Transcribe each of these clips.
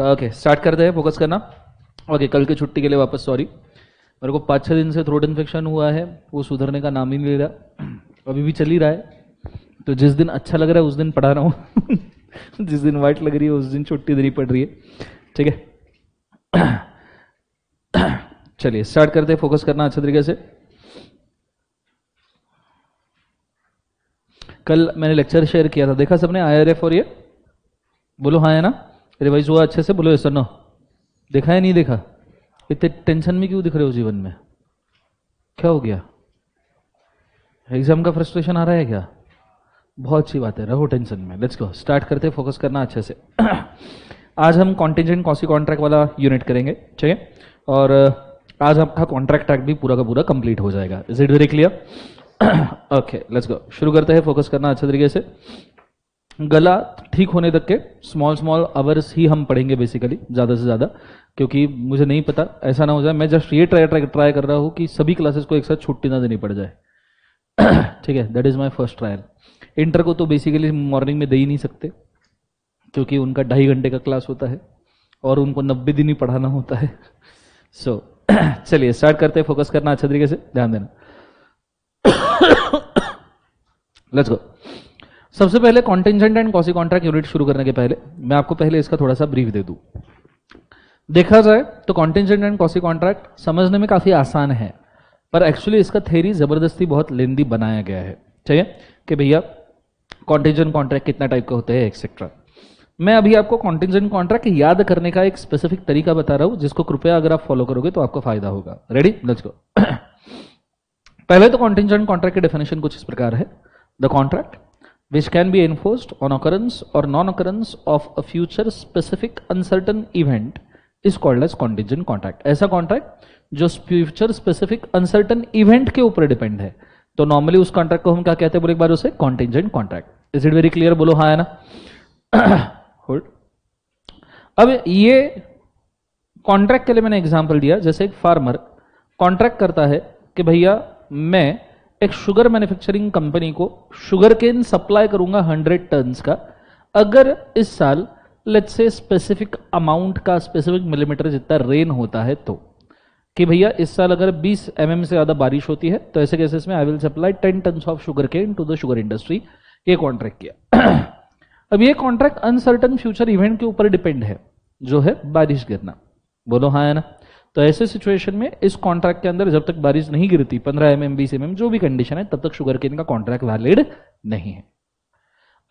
Okay start करते हैं, focus करना। ओके कल की छुट्टी के लिए वापस सॉरी, मेरे को 5-6 दिन से थ्रोट इन्फेक्शन हुआ है, वो सुधरने का नाम ही नहीं ले रहा, अभी भी चल ही रहा है। तो जिस दिन अच्छा लग रहा है उस दिन पढ़ा रहा हूँ जिस दिन वाइट लग रही है उस दिन छुट्टी देनी पड़ रही है, ठीक है। चलिए स्टार्ट करते हैं, फोकस करना अच्छे तरीके से। कल मैंने लेक्चर शेयर किया था, देखा सबने IRF? और ये बोलो हाँ है ना, रिवाइज हुआ अच्छे से? बोलो यस और नो। देखा है नहीं देखा? इतने टेंशन में क्यों दिख रहे हो जीवन में? क्या हो गया? एग्जाम का फ्रस्ट्रेशन आ रहा है क्या? बहुत अच्छी बात है, रहो टेंशन में। लेट्स गो, स्टार्ट करते हैं, फोकस करना अच्छे से। आज हम कॉन्टिजेंट कॉसी कॉन्ट्रैक्ट वाला यूनिट करेंगे, ठीक है? और आज आपका कॉन्ट्रैक्ट टैग भी पूरा का पूरा कंप्लीट हो जाएगा। Is it very clear? Okay let's go, शुरू करते हैं, फोकस करना अच्छे तरीके से। गला ठीक होने तक के स्मॉल आवर्स ही हम पढ़ेंगे बेसिकली, ज़्यादा से ज़्यादा, क्योंकि मुझे नहीं पता ऐसा ना हो जाए, मैं जस्ट ये ट्राई कर रहा हूँ कि सभी क्लासेस को एक साथ छुट्टी ना देनी पड़ जाए। ठीक है, that is my first trial. Inter को तो बेसिकली मॉर्निंग में दे ही नहीं सकते, क्योंकि उनका 2.5 घंटे का क्लास होता है और उनको 90 दिन ही पढ़ाना होता है। सो चलिए स्टार्ट करते हैं, फोकस करना अच्छे तरीके से, ध्यान देना। Let's go. सबसे पहले contingent and quasi contract unit शुरू करने के पहले मैं आपको पहले इसका थोड़ा सा ब्रीफ दे दूं। देखा जाए तो कॉन्टिजेंट एंड कॉसी कॉन्ट्रैक्ट समझने में काफी आसान है, पर एक्चुअली इसका थ्योरी जबरदस्ती बहुत लेंदी बनाया गया है, ठीक है? कि भैया कॉन्टिजेंट कॉन्ट्रैक्ट कितना टाइप का होता है एक्सेट्रा। मैं अभी आपको कॉन्टिजेंट कॉन्ट्रैक्ट याद करने का एक स्पेसिफिक तरीका बता रहा हूं, जिसको कृपया अगर आप फॉलो करोगे तो आपको फायदा होगा। रेडी? Let's go. पहले तो कॉन्टिजेंट कॉन्ट्रैक्ट की डेफिनेशन कुछ इस प्रकार है: the contract which can be enforced on occurrence or non-occurrence of a future specific uncertain event is called as contingent contract। ऐसा कॉन्ट्रैक्ट जो फ्यूचर स्पेसिफिक अनसर्टन इवेंट के ऊपर डिपेंड है, तो नॉर्मली उस कॉन्ट्रैक्ट को हम क्या कहते हैं? बोले एक बार उसे contingent contract. Is it very clear? बोलो हाँ है ना। होल्ड। अब ये कॉन्ट्रैक्ट के लिए मैंने एग्जांपल दिया, जैसे एक फार्मर कॉन्ट्रैक्ट करता है कि भैया मैं एक शुगर मैन्युफैक्चरिंग कंपनी को शुगर केन सप्लाई करूंगा 100 टन्स का, अगर इस साल लेट्स से स्पेसिफिक अमाउंट का, स्पेसिफिक मिलीमीटर जितना रेन होता है, तो कि भैया इस साल अगर 20 mm से ज्यादा बारिश होती है तो ऐसे केसेस में I will supply 10 tons of sugar cane to the sugar industry. ये कॉन्ट्रैक्ट किया। अब ये कॉन्ट्रैक्ट अनसर्टन फ्यूचर इवेंट के ऊपर डिपेंड है, जो है बारिश गिरना। बोलो हाँ है ना। तो ऐसे सिचुएशन में इस कॉन्ट्रैक्ट के अंदर जब तक बारिश नहीं गिरती 15 mm 20 mm जो भी कंडीशन है, तब तक शुगर केन का कॉन्ट्रैक्ट वैलिड नहीं है।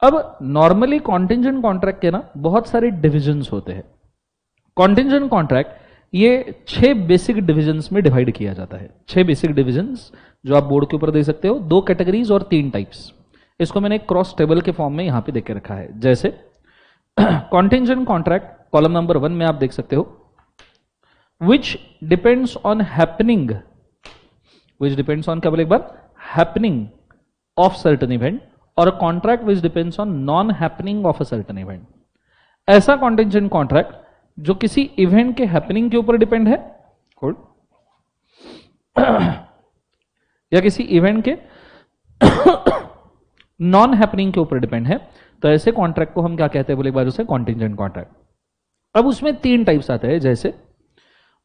अब नॉर्मली कॉन्टिजेंट कॉन्ट्रैक्ट के ना बहुत सारे डिविजन्स होते हैं। कॉन्टिजेंट कॉन्ट्रैक्ट ये 6 बेसिक डिविजन्स में डिवाइड किया जाता है। 6 बेसिक डिविजन्स जो आप बोर्ड के ऊपर दे सकते हो, 2 कैटेगरीज और 3 टाइप्स। इसको मैंने एक क्रॉस टेबल के फॉर्म में यहां पे देख के रखा है। जैसे कॉन्टिजेंट कॉन्ट्रैक्ट कॉलम नंबर 1 में आप देख सकते हो, which depends on happening, which depends on क्या बोले एक बार? happening of certain event, और contract which depends on non happening of a certain event। ऐसा contingent contract जो किसी इवेंट के हैपनिंग के ऊपर डिपेंड है, या किसी इवेंट के नॉन हैपनिंग के ऊपर डिपेंड है, तो ऐसे कॉन्ट्रैक्ट को हम क्या कहते हैं? बोले एक बार उसे कॉन्टिजेंट कॉन्ट्रैक्ट। अब उसमें 3 टाइप्स आते हैं। जैसे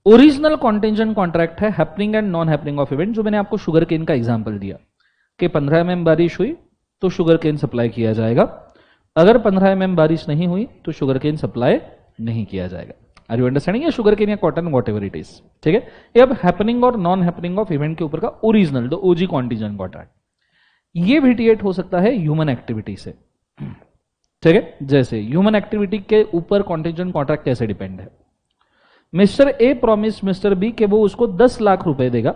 ओरिजिनल कॉन्टिजेंट कॉन्ट्रैक्ट है happening and non happening of event, जो मैंने आपको शुगर केन का एग्जांपल दिया कि 15 mm बारिश हुई तो शुगर केन सप्लाई किया जाएगा, अगर 15 mm बारिश नहीं हुई तो शुगर केन सप्लाई नहीं किया जाएगा। Are you understanding? या शुगर केन या cotton whatever it is, ठीक है? ये अब हैपनिंग और नॉन हैपनिंग ऑफ इवेंट के ऊपर का original, the OG contingent contract. ये वेरिएट हो सकता है ह्यूमन एक्टिविटी से, ठीक है? जैसे ह्यूमन एक्टिविटी के ऊपर कॉन्टिजेंट कॉन्ट्रैक्ट कैसे डिपेंड है? Mister A promise mister B कि वो उसको 10 लाख रुपए देगा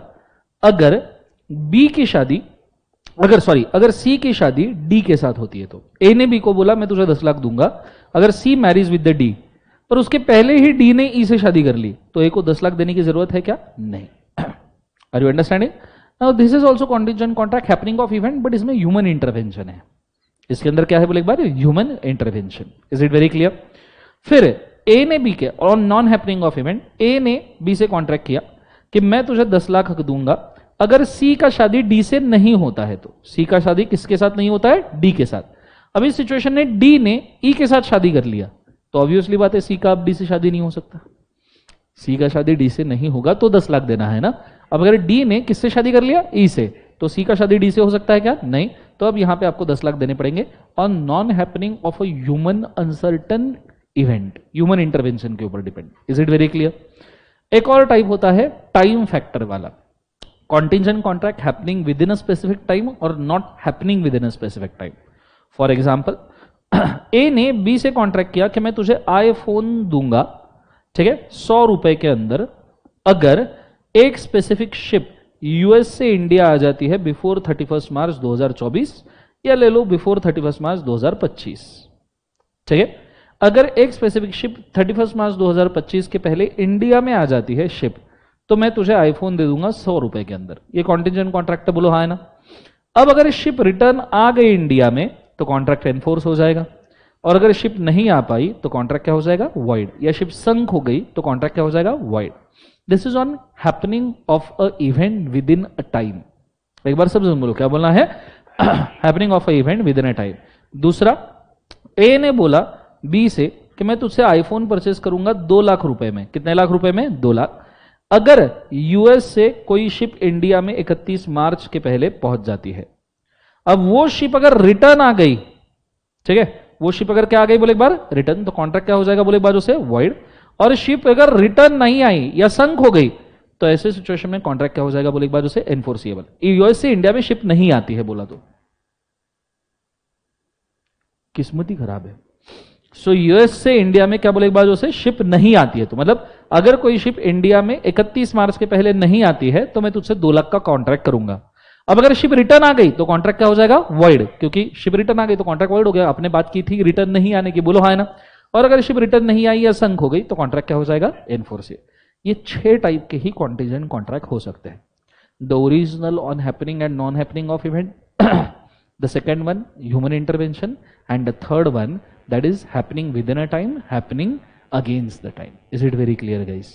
अगर बी की शादी, अगर सी की शादी डी के साथ होती है। तो ए ने बी को बोला मैं तुझे 10 लाख दूंगा अगर सी मैरिज विद द डी, पर उसके पहले ही डी ने ई से शादी कर ली, तो ए को 10 लाख देने की जरूरत है क्या? नहीं। Are you understanding? Now this is also contingent contract happening of event, but इसमें ह्यूमन इंटरवेंशन है। इसके अंदर क्या है बोले एक बार? Human intervention. Is it very clear? फिर ए ने बी के और non happening of event, A ने बी से कॉन्ट्रैक्ट किया कि मैं तुझे 10 लाख दूंगा अगर सी का शादी डी से नहीं होता है। तो सी का शादी किसके साथ नहीं होता है? डी के साथ। अब इस सिचुएशन में डी ने ई के साथ शादी कर लिया, तो ऑब्वियसली बात है सी का अब डी से शादी नहीं हो सकता, सी का शादी डी से नहीं होगा तो 10 लाख देना है ना। अब अगर डी ने किससे शादी कर लिया, ई से, तो सी का शादी डी से हो सकता है क्या, नहीं। तो अब यहां पे आपको 10 लाख देने पड़ेंगे on non happening of a human uncertain event, human intervention के ऊपर depend. Is it very clear? एक और टाइप होता है टाइम फैक्टर वाला, contingent contract happening within a specific time और not happening within a specific time. For example, A ने B से कॉन्ट्रैक्ट किया कि मैं तुझे आईफोन दूंगा, ठीक है, 100 रुपए के अंदर, अगर एक स्पेसिफिक शिप यूएस से इंडिया आ जाती है बिफोर 31 मार्च 2024, या ले लो बिफोर 31 मार्च 2025, ठीक है। अगर एक स्पेसिफिक शिप 31 मार्च 2025 के पहले इंडिया में आ जाती है शिप, तो मैं तुझे आईफोन दे दूंगा 100 रुपए के अंदर। ये कॉन्टिंजेंट कॉन्ट्रैक्ट बोलो, हाँ है ना। अब अगर शिप रिटर्न आ गई इंडिया में तो कॉन्ट्रैक्ट एनफोर्स हो जाएगा, और अगर शिप नहीं आ पाई तो कॉन्ट्रैक्ट क्या हो जाएगा, वॉइड, या शिप संक हो गई तो कॉन्ट्रैक्ट क्या हो जाएगा, void. This is on happening of a event within a time. एक बार सब बोलो, क्या बोलना है, happening of a event within a time. दूसरा, ए ने बोला बी से कि मैं तुझसे आईफोन परचेस करूंगा 2 लाख रुपए में। कितने लाख रुपए में, 2 लाख। अगर यूएस से कोई शिप इंडिया में 31 मार्च के पहले पहुंच जाती है, अब वो शिप अगर रिटर्न आ गई, ठीक है, वो शिप अगर क्या आ गई बोले एक बार, रिटर्न, तो कॉन्ट्रैक्ट क्या हो जाएगा बोले एक बार उसे, वॉइड। और शिप अगर रिटर्न नहीं आई या संक हो गई तो ऐसे सिचुएशन में कॉन्ट्रैक्ट क्या हो जाएगा बोले एक बार उसे, एनफोर्सिएबल। यूएस से इंडिया में शिप नहीं आती है बोला तो किस्मत ही खराब है। सो यूएस से इंडिया में क्या बोले एक बार उसे, शिप नहीं आती है, तो मतलब अगर कोई शिप इंडिया में 31 मार्च के पहले नहीं आती है तो मैं तुझसे 2 लाख का कॉन्ट्रैक्ट करूंगा। अब अगर शिप रिटर्न आ गई तो कॉन्ट्रैक्ट क्या हो जाएगा, वॉइड, क्योंकि शिप रिटर्न आ गई तो कॉन्ट्रैक्ट वॉइड हो गया। आपने बात की थी रिटर्न नहीं आने की, बोलो हाँ है ना। और अगर शिप रिटर्न नहीं आई या संक हो गई तो कॉन्ट्रैक्ट क्या हो जाएगा, एनफोर्सिएबल। ये 6 टाइप के ही कॉन्टिजेंट कॉन्ट्रैक्ट हो सकते हैं। The original on happening and non happening of event, the second one human intervention, and the third one that is happening within a time, happening against the time. Is it very clear guys?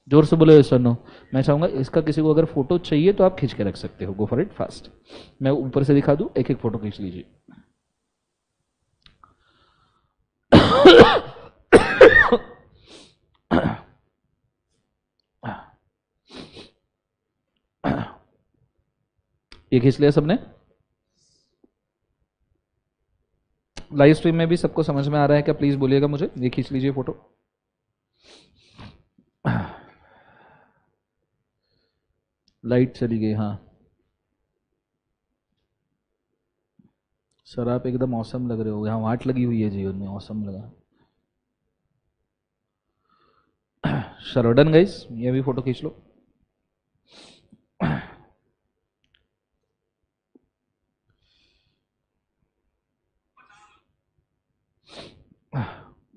जोर से बोलो yes or no। मैं चाहूंगा इसका किसी को अगर photo चाहिए तो आप खींच के रख सकते हो, गो फॉर इट फास्ट। मैं ऊपर से दिखा दूं, एक एक फोटो खींच लीजिए। ये खींच लिया सबने? लाइव स्ट्रीम में भी सबको समझ में आ रहा है क्या, प्लीज बोलिएगा मुझे। ये खींच लीजिए फोटो। लाइट चली गई, हाँ सर आप एकदम औसम लग रहे हो, यहाँ वाट लगी हुई है जीवन में, औसम लगा। शरोडन गाइस, ये भी फोटो खींच लो।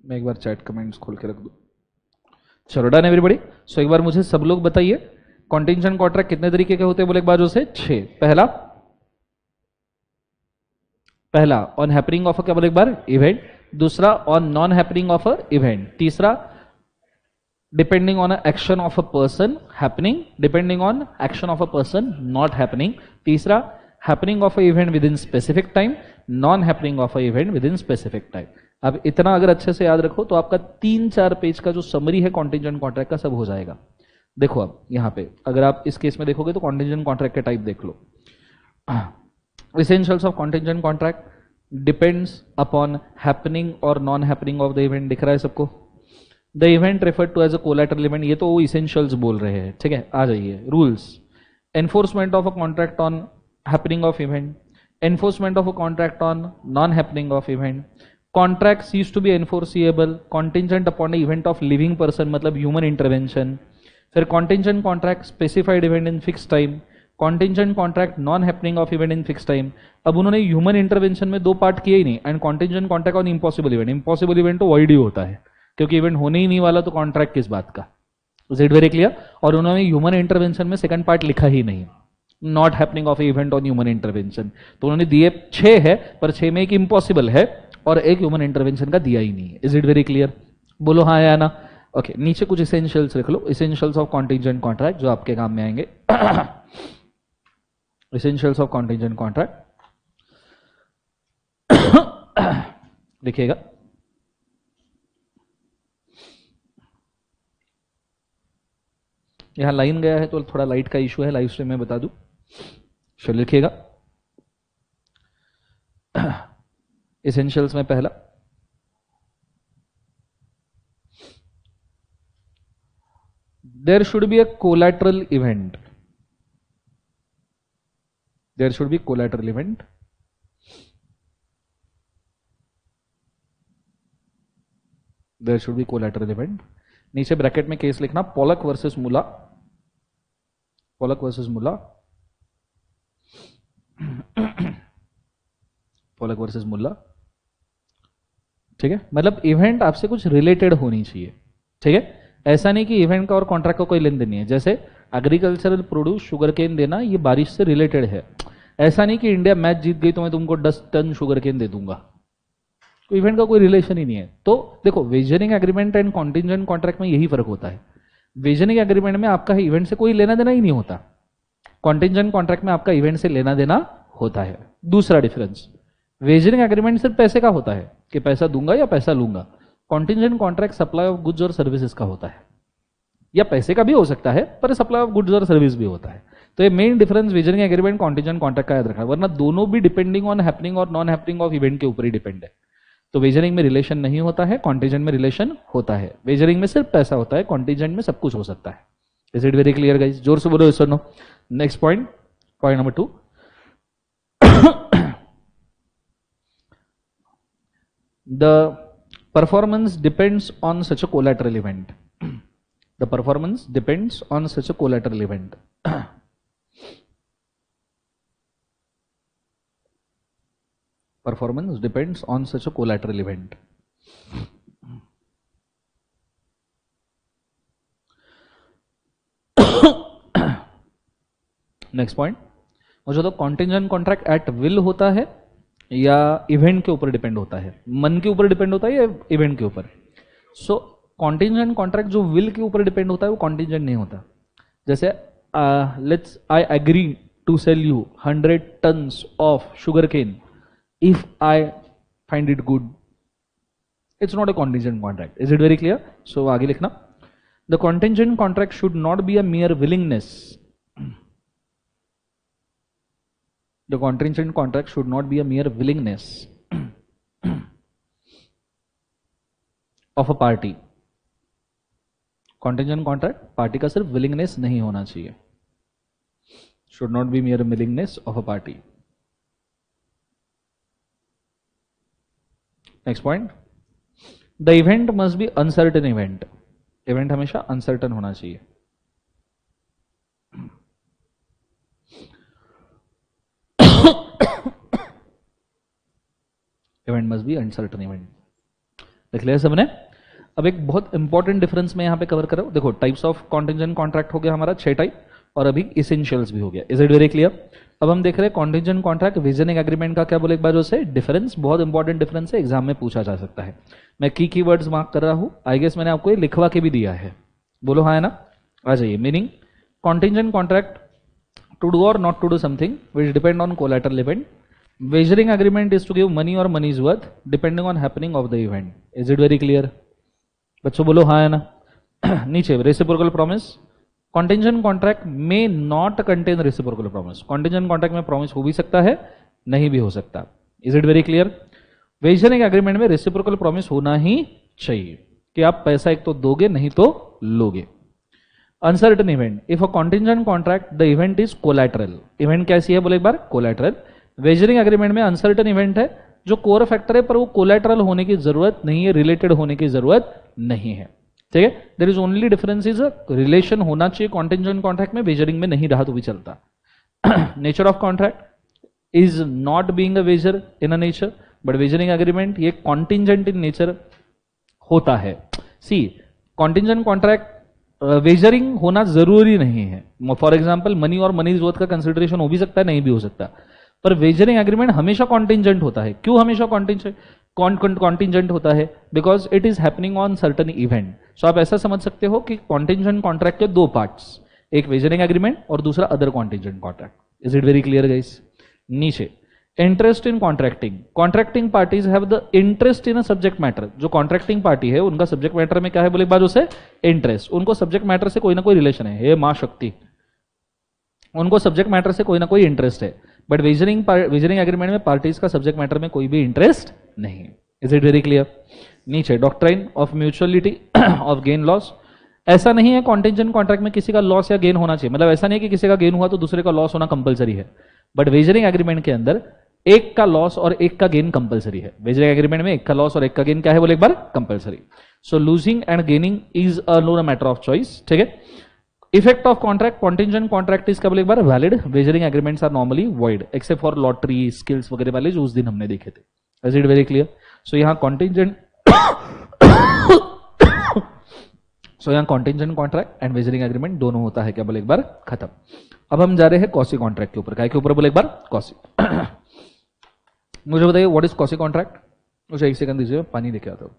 मैं एक बार चैट कमेंट्स खोल के रख दूं। चलो डन एवरीबॉडी। सो एक बार मुझे सब लोग बताइए कॉन्टिंजेंट कॉन्ट्रैक्ट कितने तरीके के होते हैं बोले एक बार जो से 6। पहला ऑन हैपनिंग ऑफ क्या बोले एक बार, इवेंट। दूसरा on non happening of a event. तीसरा depending on action of a person happening, depending on action of a person not happening. तीसरा happening of a event within specific time, non happening of a event within specific time. अब इतना अगर अच्छे से याद रखो तो आपका 3-4 पेज का जो समरी है कॉन्टिंजेंट कॉन्ट्रैक्ट का सब हो जाएगा। देखो अब यहाँ पे अगर आप इस केस में देखोगे तो कॉन्टिंजेंट कॉन्ट्रैक्ट के टाइप देख लो। Essentials of contingent contract depends upon happening or non-happening of the event। दिख रहा है सबको? The event referred to as a collateral event, ये तो वो essentials बोल रहे हैं, ठीक है। आ जाइए rules। Enforcement of a contract on happening of event, enforcement of a contract on non-happening of event, contract cease to be enforceable contingent upon the event of living person, मतलब human intervention। फिर contingent contract specified event in fixed time, contingent contract non happening of event in fix time. अब उन्होंने human intervention में 2 part किए ही नहीं। And contingent contract on impossible event, impossible event तो void ही होता है क्योंकि इवेंट होने ही नहीं वाला, तो कॉन्ट्रैक्ट किस बात का। Is it very clear? और उन्होंने ह्यूमन इंटरवेंशन में सेकंड पार्ट लिखा ही नहीं, not happening of event on human intervention. तो उन्होंने दिए 6 है, पर 6 में एक इम्पॉसिबल है और एक ह्यूमन इंटरवेंशन का दिया ही नहीं है। Is it very clear? बोलो हाँ या ना। ओके, नीचे कुछ इसेंशियल्स लिख लो, इसेंशियल्स ऑफ कॉन्टिंजेंट कॉन्ट्रैक्ट जो आपके काम में आएंगे। Essentials of contingent contract देखिएगा। यहाँ लाइन गया है तो थोड़ा लाइट का इशू है, लाइव स्ट्रीम में बता दूं। चलो लिखिएगा, एसेंशियल्स में पहला, there should be a collateral event, there should be collateral event, there should be collateral event. नीचे ब्रैकेट में केस लिखना, Pollock versus Mulla, Pollock versus Mulla, Pollock versus Mulla, ठीक है। मतलब इवेंट आपसे कुछ रिलेटेड होनी चाहिए, ठीक है। ऐसा नहीं कि इवेंट का और कॉन्ट्रैक्ट का कोई लेन देन नहीं है। जैसे एग्रीकल्चरल प्रोड्यूस शुगर केन देना, ये बारिश से रिलेटेड है। ऐसा नहीं कि इंडिया मैच जीत गई तो मैं तुमको 10 टन शुगर केन दे दूंगा, तो इवेंट का कोई रिलेशन ही नहीं है। तो देखो, वेजनिंग एग्रीमेंट एंड कॉन्टिंजेंट कॉन्ट्रैक्ट में यही फर्क होता है। वेजनिंग एग्रीमेंट में आपका इवेंट से कोई लेना देना ही नहीं होता, कॉन्टिंजेंट कॉन्ट्रैक्ट में आपका इवेंट से लेना देना होता है। दूसरा डिफरेंस, वेजनिंग एग्रीमेंट सिर्फ पैसे का होता है कि पैसा दूंगा या पैसा लूंगा। Contingent contract supply of goods और सर्विसेज का होता है, या पैसे का भी हो सकता है पर सप्लाई ऑफ गुड्स और सर्विस भी होता है। तो ये main difference वेजनिंग agreement contingent contract का याद रखना, वरना दोनों भी डिपेंडिंग ऑन हैपनिंग और नॉन हैपनिंग ऑफ इवेंट के ऊपर ही डिपेंड है। तो वेजरिंग में रिलेशन नहीं होता है, कॉन्टिजेंट में रिलेशन होता है। वेजरिंग में सिर्फ पैसा होता है, कॉन्टिजेंट में सब कुछ हो सकता है। Is it very clear guys? जोर से बोलो यस और no. Next point, point number 2, the performance depends on such a collateral event, the performance depends on such a collateral event. Performance depends on such a collateral event. Next point, मुझे तो contingent contract at will होता है या event के ऊपर depend होता है? मन के ऊपर डिपेंड होता है या इवेंट के ऊपर? सो कॉन्टिंजेंट कॉन्ट्रैक्ट जो विल के ऊपर डिपेंड होता है वो कॉन्टिंजेंट नहीं होता। जैसे let's I agree to sell you 100 tons of sugar cane if I find it good, it's not a contingent contract. Is it very clear? So आगे लिखना, the contingent contract should not be a mere willingness, the contingent contract should not be a mere willingness of a party. contingent contract party का सिर्फ willingness नहीं होना चाहिए, should not be mere willingness of a party. Next point, the event must be uncertain event, event हमेशा uncertain होना चाहिए। Event must be uncertain event. देख लिया सबने? अब एक बहुत इंपॉर्टेंट डिफरेंस मैं यहां पे कवर कर रहा हूं। देखो, टाइप्स ऑफ कॉन्टिंजेंट कॉन्ट्रैक्ट हो गया हमारा 6 टाइप, और अभी इसेंशियल्स भी हो गया। Is it very clear? अब हम देख रहे हैं कॉन्टिंजेंट कॉन्ट्रैक्ट विजनिंग एग्रीमेंट का क्या बोले एक बार से डिफरेंस, बहुत इंपॉर्टेंट डिफरेंस है, एग्जाम में पूछा जा सकता है। मैं की वर्ड्स मार्क कर रहा हूं, आई गेस मैंने आपको ये लिखवा के भी दिया है, बोलो हाँ है ना? आ जाइए। Meaning, contingent contract to do or not to do something which depend on collateral event. Wagering agreement is to give money or money is worth depending on happening of the event. Is it very clear? बच्चों बोलो हाँ है ना? नीचे reciprocal promise, contingent contract में not contain reciprocal promise. Contingent contract में promise हो भी सकता है, नहीं भी हो सकता। Is it very clear? वेजनिंग agreement में रेसिप्रोकल प्रॉमिस होना ही चाहिए कि आप पैसा एक तो दोगे नहीं तो लोगे। Uncertain event, if a contingent contract the event is collateral. Event कैसी है बोले एक बार? कोलैटरल। वेजनिंग एग्रीमेंट में अनसर्टेन इवेंट है जो कोर फैक्टर है पर वो कोलैटरल होने की जरूरत नहीं है, रिलेटेड होने की जरूरत नहीं है, ठीक है। There is only difference is relation होना चाहिए कॉन्टिंजेंट कॉन्ट्रैक्ट में, वेजरिंग में नहीं रहा तो भी चलता। Nature of contract is not being a wager in a nature, but wagering agreement ये कॉन्टिंजेंट इन नेचर होता है। सी, कॉन्टिंजेंट कॉन्ट्रैक्ट वेजरिंग होना जरूरी नहीं है। For example money or money worth का कंसिडरेशन हो भी सकता है, नहीं भी हो सकता, पर वेजरिंग एग्रीमेंट हमेशा कॉन्टिंजेंट होता है। क्यों हमेशा कॉन्टिंजेंट होता है? Because it is happening on certain event. So आप ऐसा समझ सकते हो कि कॉन्टिंजेंट कॉन्ट्रैक्ट के 2 पार्ट्स, एक वेजरिंग एग्रीमेंट और दूसरा other contingent contract. Is it very clear guys? नीचे interest in contracting, contracting parties have the interest in a subject matter. जो कॉन्ट्रैक्टिंग पार्टी है उनका सब्जेक्ट मैटर में क्या है बोले एक बार उसे इंटरेस्ट, उनको सब्जेक्ट मैटर से कोई ना कोई रिलेशन है, हे मां शक्ति, उनको सब्जेक्ट मैटर से कोई ना कोई इंटरेस्ट है। बट विजनिंग एग्रीमेंट में पार्टीज का सब्जेक्ट मैटर में कोई भी इंटरेस्ट नहीं है। Is it very clear? नीचे doctrine of mutuality of gain loss, ऐसा नहीं है कॉन्टिंजेंट कॉन्ट्रैक्ट में किसी का लॉस या गेन होना चाहिए, मतलब ऐसा नहीं है कि किसी का गेन हुआ तो दूसरे का लॉस होना कंपलसरी है, बट वेजरिंग एग्रीमेंट के अंदर एक का लॉस और एक का गेन कंपलसरी है। वेजरिंग एग्रीमेंट में एक का लॉस और एक का गेन क्या है बोले एक बार compulsory. So losing and gaining is a no matter of choice, ठीक है। Effect of contract, contingent contract is क्या बोले एक बार valid, wagering agreements are normally void except for lottery skills वगैरह वाले जो उस दिन हमने देखे थे। Is it very clear? So यहाँ contingent contingent contract and wagering agreement दोनों होता है क्या बोले एक बार खत्म। अब हम जा रहे हैं कॉसी कॉन्ट्रैक्ट के ऊपर, क्या के ऊपर बोले एक बार कॉसी। मुझे बताइए व्हाट इज कॉसी कॉन्ट्रैक्ट? मुझे एक सेकंड दीजिए, पानी लेके आता हूं।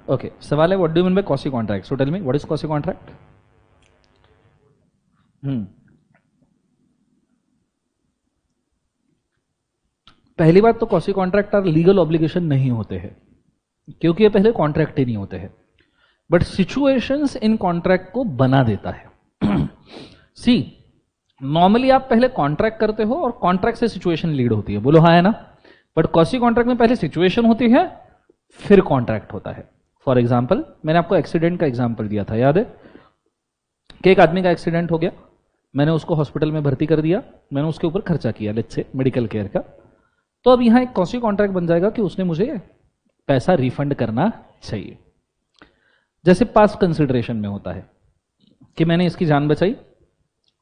ओके, सवाल है what do you mean by quasi contract? So tell me what is quasi contract? पहली बात तो quasi contract are legal obligation नहीं होते हैं, क्योंकि ये पहले कॉन्ट्रैक्ट ही नहीं होते हैं, बट सिचुएशंस इन कॉन्ट्रैक्ट को बना देता है। सी, नॉर्मली आप पहले कॉन्ट्रैक्ट करते हो और कॉन्ट्रैक्ट से सिचुएशन लीड होती है, बोलो हाँ है ना। बट कॉसी कॉन्ट्रैक्ट में पहले सिचुएशन होती है फिर कॉन्ट्रैक्ट होता है। फॉर एग्जाम्पल, मैंने आपको एक्सीडेंट का एग्जाम्पल दिया था, याद है कि एक आदमी का एक्सीडेंट हो गया, मैंने उसको हॉस्पिटल में भर्ती कर दिया, मैंने उसके ऊपर खर्चा किया लेट्स से मेडिकल केयर का, तो अब यहां एक कॉसी कॉन्ट्रैक्ट बन जाएगा कि उसने मुझे पैसा रिफंड करना चाहिए। जैसे पास्ट कंसिडरेशन में होता है कि मैंने इसकी जान बचाई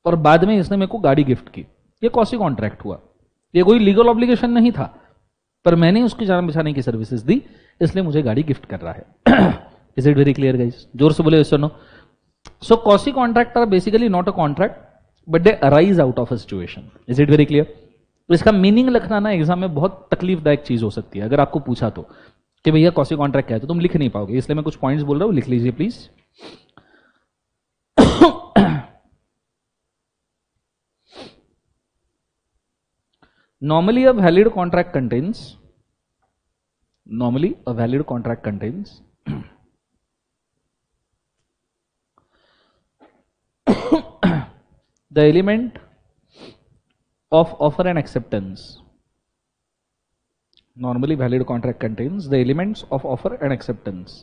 और बाद में इसने मेरे को गाड़ी गिफ्ट की, ये कॉसी कॉन्ट्रैक्ट हुआ, ये कोई लीगल ऑब्लिगेशन नहीं था, पर मैंने उसकी जान बचाने की सर्विसेज दी इसलिए मुझे गाड़ी गिफ्ट कर रहा है। Is it very clear guys? जोर से बोले सुनो। So quasi contract are basically not a contract but they arise out of a situation. Is it very clear? इसका मीनिंग लिखना ना एग्जाम में बहुत तकलीफदायक चीज हो सकती है, अगर आपको पूछा तो कि भैया कॉसी कॉन्ट्रैक्ट क्या है तो तुम लिख नहीं पाओगे, इसलिए मैं कुछ पॉइंट्स बोल रहा हूं, लिख लीजिए please. Normally a valid contract contains the element of offer and acceptance. Normally valid contract contains the elements of offer and acceptance.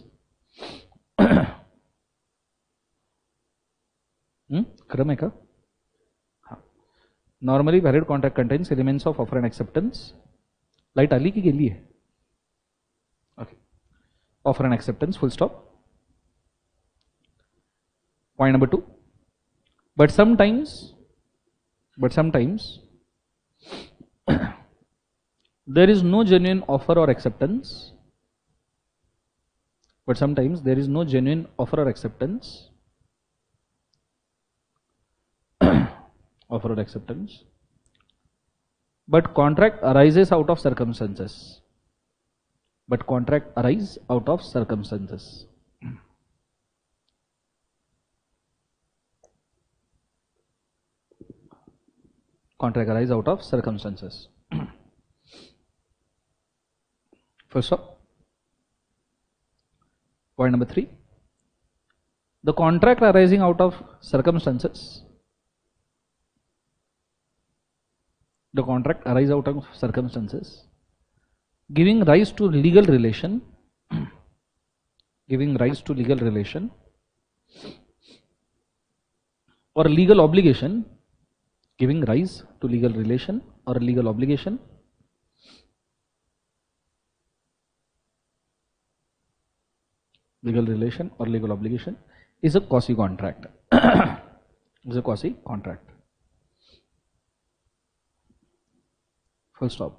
क्रम है का? Normally valid contract contains elements of offer and acceptance. Light आली की गेली है? Okay. Offer and acceptance, full stop. Point number 2. But sometimes there is no genuine offer or acceptance. Offer or acceptance, but contract arises out of circumstances. Contract arise out of circumstances. First up, point number 3, the contract arising out of circumstances, giving rise to legal relation or legal obligation giving rise to legal relation or legal obligation. Legal relation or legal obligation is a quasi contract. Is a quasi contract. Full stop.